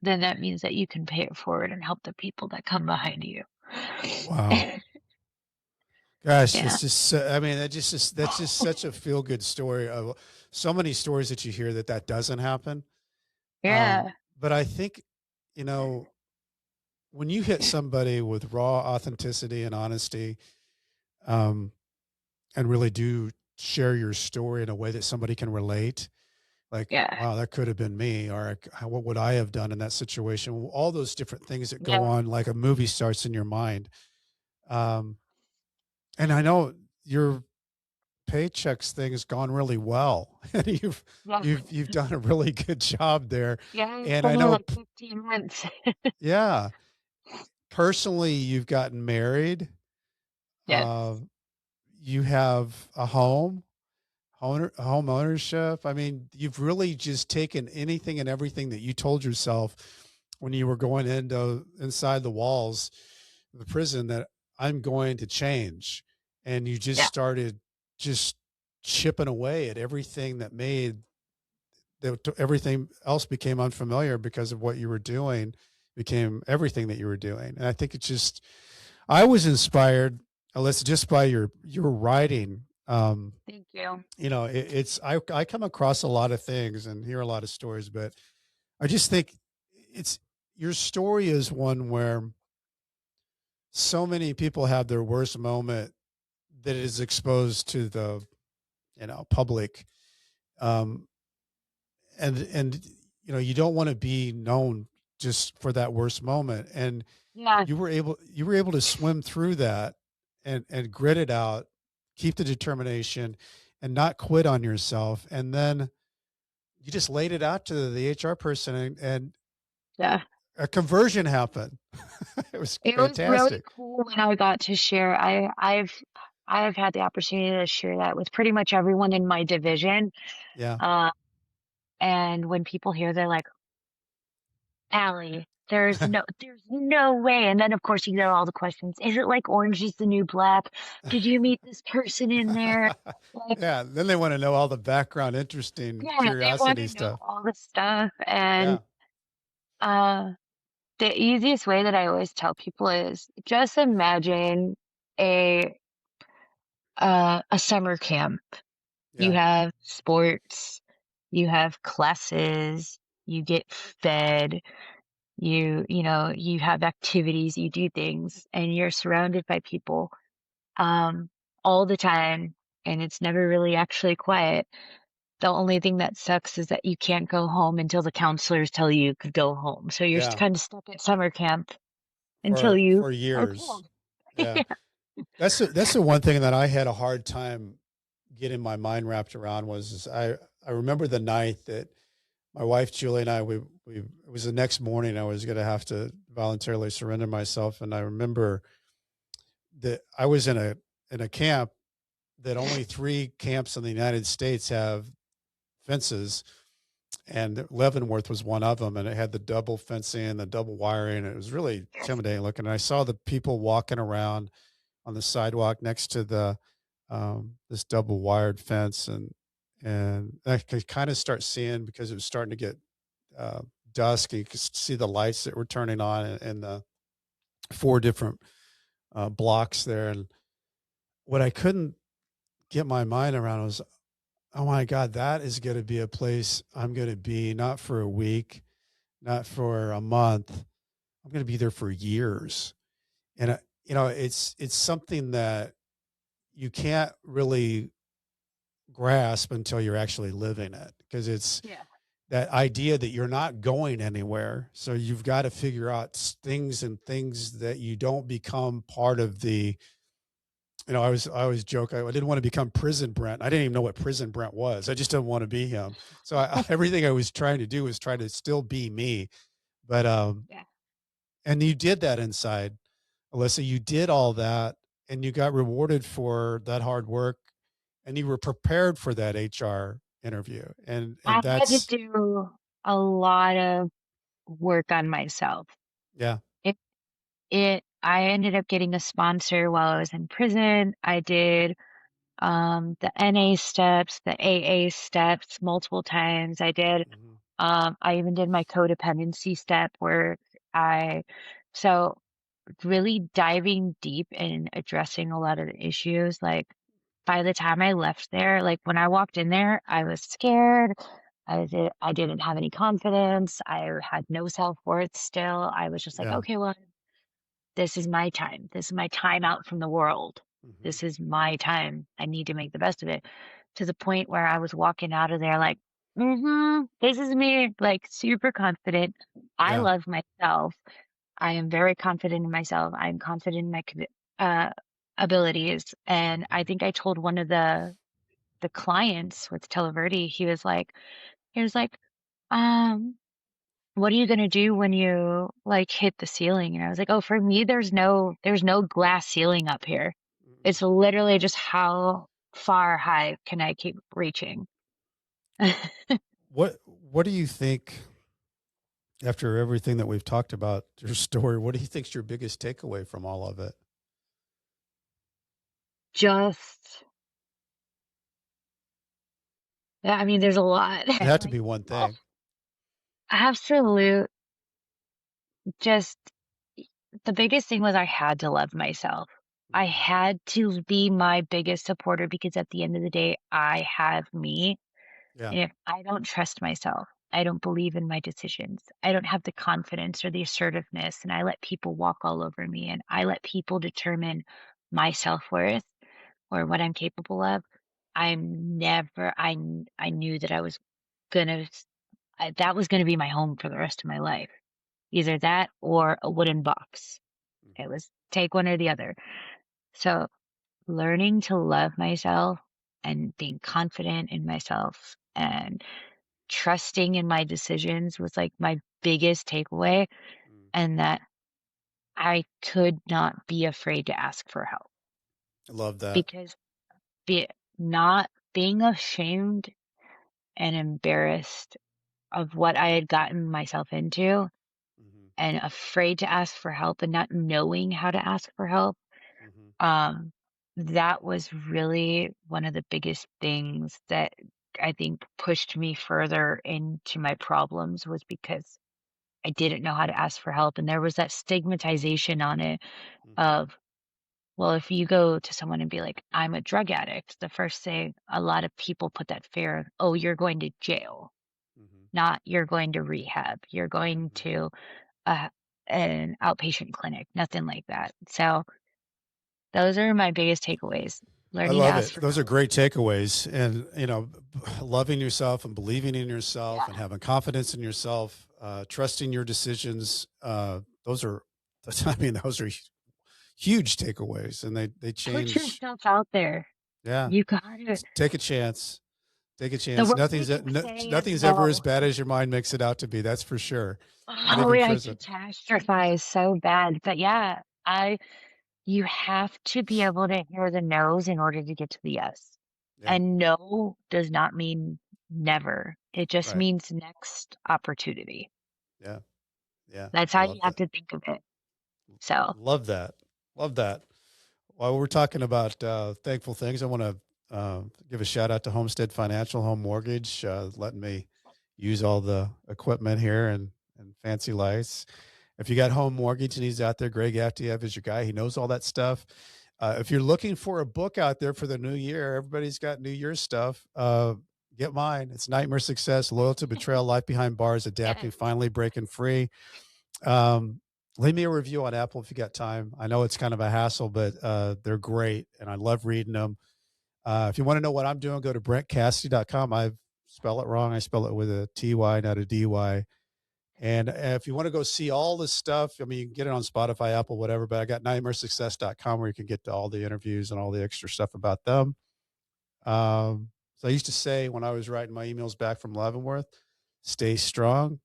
that means that you can pay it forward and help the people that come behind you." Wow. Gosh, Yeah. it's just I mean, that's just such a feel good story of so many stories that you hear that that doesn't happen. Yeah. But I think, you know, when you hit somebody with raw authenticity and honesty, um, and really do share your story in a way that somebody can relate, like, Yeah. wow, that could have been me, or what would I have done in that situation? All those different things that go Yeah. on, like a movie starts in your mind. Um, and I know your paychecks thing has gone really well, and Yeah. you've done a really good job there. Yeah, it's And been I there know, like 15 months. yeah, personally, you've gotten married. Yes. Uh, you have a home ownership. I mean, you've really just taken anything and everything that you told yourself when you were going inside the walls of the prison, that I'm going to change. And you just Yeah. started just chipping away at everything that everything else became unfamiliar because of what you were doing became everything that you were doing. And I think it's just, I was inspired, Alyssa, just by your writing. Thank you. You know, I come across a lot of things and hear a lot of stories, but I just think it's your story is one where so many people have their worst moment that is exposed to the, public. Um, and you know, you don't want to be known just for that worst moment. And Yeah. you were able to swim through that and grit it out, keep the determination and not quit on yourself. And then you just laid it out to the HR person, and Yeah. a conversion happened. It was It was really fantastic. cool when I got to share. I've had the opportunity to share that with pretty much everyone in my division. Yeah. Uh, and when people hear, they're like, "Allie, there's no way." And then of course you get all the questions. Is it like Orange is the New Black? Did you meet this person in there? Like, Yeah. Then they want to know all the background, interesting yeah, they want curiosity to know stuff. all the stuff. And Yeah. uh the easiest way that I always tell people is, just imagine, a a summer camp. You Yeah. have sports, you have classes, you get fed, you have activities, you do things, and you're surrounded by people um all the time, and it's never really actually quiet. The only thing that sucks is that you can't go home until the counselors tell you could go home. So you're Yeah. kind of stuck at summer camp until you For are years. told. Yeah. Yeah. That's the one thing that I had a hard time getting my mind wrapped around was is I remember the night that my wife Julie and I we it was the next morning I was going to have to voluntarily surrender myself, and I remember that I was in a camp that only 3 camps in the United States have fences, and Leavenworth was one of them, and it had the double fencing, the double wiring, and it was really intimidating looking. And I saw the people walking around on the sidewalk next to the this double wired fence, and I could kind of start seeing because it was starting to get uh, dusk. You could see the lights that were turning on in the 4 different blocks there, and what I couldn't get my mind around was, oh my God, that is going to be a place I'm going to be not for a week, not for a month. I'm going to be there for years. And it's something that you can't really grasp until you're actually living it, because it's Yeah. that idea that you're not going anywhere. So you've got to figure out things and things that you don't become part of the, I always joke. I didn't want to become prison Brent. I didn't even know what prison Brent was. I just didn't want to be him. So everything I was trying to do was try to still be me. But Yeah. and you did that inside, Alyssa. You did all that, and you got rewarded for that hard work, and you were prepared for that HR interview, and I had to that's do a lot of work on myself. yeah. It I ended up getting a sponsor while I was in prison. I did the NA steps, the AA steps multiple times. Mhm. I even did my codependency step where I so really diving deep and addressing a lot of the issues. Like by the time I left there, like when I walked in there, I was scared. I didn't have any confidence. I had no self-worth still. I was just like, Yeah. okay, well, this is my time. This is my time out from the world. Mhm. This is my time. I need to make the best of it. To the point where I was walking out of there like, this is me, like super confident. I Yeah. love myself. I am very confident in myself. I'm confident in my uh, abilities. And I Mhm. think I told one of the clients with Televerde, he was like, um, what are you gonna do when you like hit the ceiling? And I was like, oh, for me, there's no glass ceiling up here. Mhm. It's literally just how far high can I keep reaching? What do you think after everything that we've talked about your story? What do you think's your biggest takeaway from all of it? Just, yeah, I mean, there's a lot. It had to Like, be one oh, thing. absolute, just the biggest thing was I had to love myself. I Mhm. had to be my biggest supporter because at the end of the day, I have me. Yeah. And if I don't trust myself, I don't believe in my decisions, I don't have the confidence or the assertiveness, and I let people walk all over me, and I let people determine my self-worth or what I'm capable of, I'm never I knew that I was gonna that was gonna be my home for the rest of my life. Either that or a wooden box. It Mhm. was take one or the other. So, learning to love myself and being confident in myself and trusting in my decisions was like my biggest takeaway, Mm. and that I could not be afraid to ask for help I love that. because be not being ashamed and embarrassed of what I had gotten myself into Mhm. and afraid to ask for help and not knowing how to ask for help. Mhm. Um, that was really one of the biggest things that I think pushed me further into my problems was because I didn't know how to ask for help, and there was that stigmatization on it Mhm. of Well, if you go to someone and be like, "I'm a drug addict," the first thing a lot of people put that fear of, "Oh, you're going to jail," Hmm. not "You're going to rehab, you're going Hmm. to, uh, an outpatient clinic," nothing like that. So, those are my biggest takeaways, I learning to love ask it. for Those are help. great takeaways. And, loving yourself and believing in Yeah. yourself and having confidence in yourself, trusting your decisions. Those are, I mean, those are huge takeaways and they Put change. yourself out there. Yeah. You gotta Take a chance. Take a the chance. worst they can say is Nothing's ever as no. bad as your mind makes it out to be. That's for sure. Not Oh, even I prison. catastrophize so bad, but yeah, I you have to be able to hear the no's in order to get to the yes. Yeah. And no does not mean never. It just Right. means next opportunity. Yeah. Yeah. That's I how you love have that. to think of it. So, Love that. Love that. While we're talking about thankful things, I want to give a shout out to Homestead Financial Home Mortgage, letting me use all the equipment here and fancy lights. If you got home mortgage needs out there, Greg Atiev is your guy. He knows all that stuff. If you're looking for a book out there for the new year, everybody's got New Year's stuff. Get mine. It's Nightmare Success, Loyalty, Betrayal, Life Behind Bars, Adapting, yes. Finally Breaking Free. Um, Leave me a review on Apple if you got time. I know it's kind of a hassle, but they're great and I love reading them. If you want to know what I'm doing, go to brentcassity.com. I spell it wrong. I spell it with a TY, not a DY. And if you want to go see all this stuff, I mean, you can get it on Spotify, Apple, whatever, but I got nightmaresuccess.com where you can get to all the interviews and all the extra stuff about them. So I used to say when I was writing my emails back from Leavenworth, stay strong.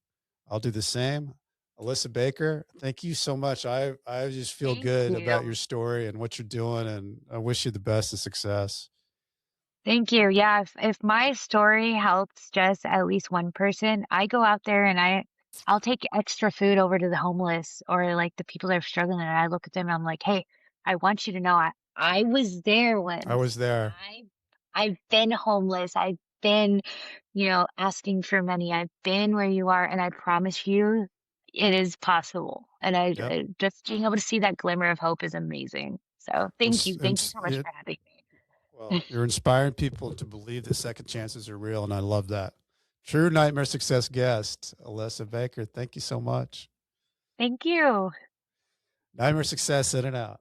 I'll do the same. Allyssa Baker, thank you so much. I just feel Thank good about your you. story and what you're doing, and I wish you the best of success. Thank you. Yeah, if my story helps just at least one person, I go out there and I'll take extra food over to the homeless or like the people that are struggling and I look at them and I'm like, "Hey, I want you to know I was there I once. was there. I've been homeless. I've been, asking for money. I've been where you are and I promise you it is possible." And Yep. just being able to see that glimmer of hope is amazing. So, thank you. Thank you so much for having Well, me. you're inspiring people to believe that second chances are real, and I love that. True Nightmare Success guest, Allyssa Baker. Thank you so much. Thank you. Nightmare Success in and out.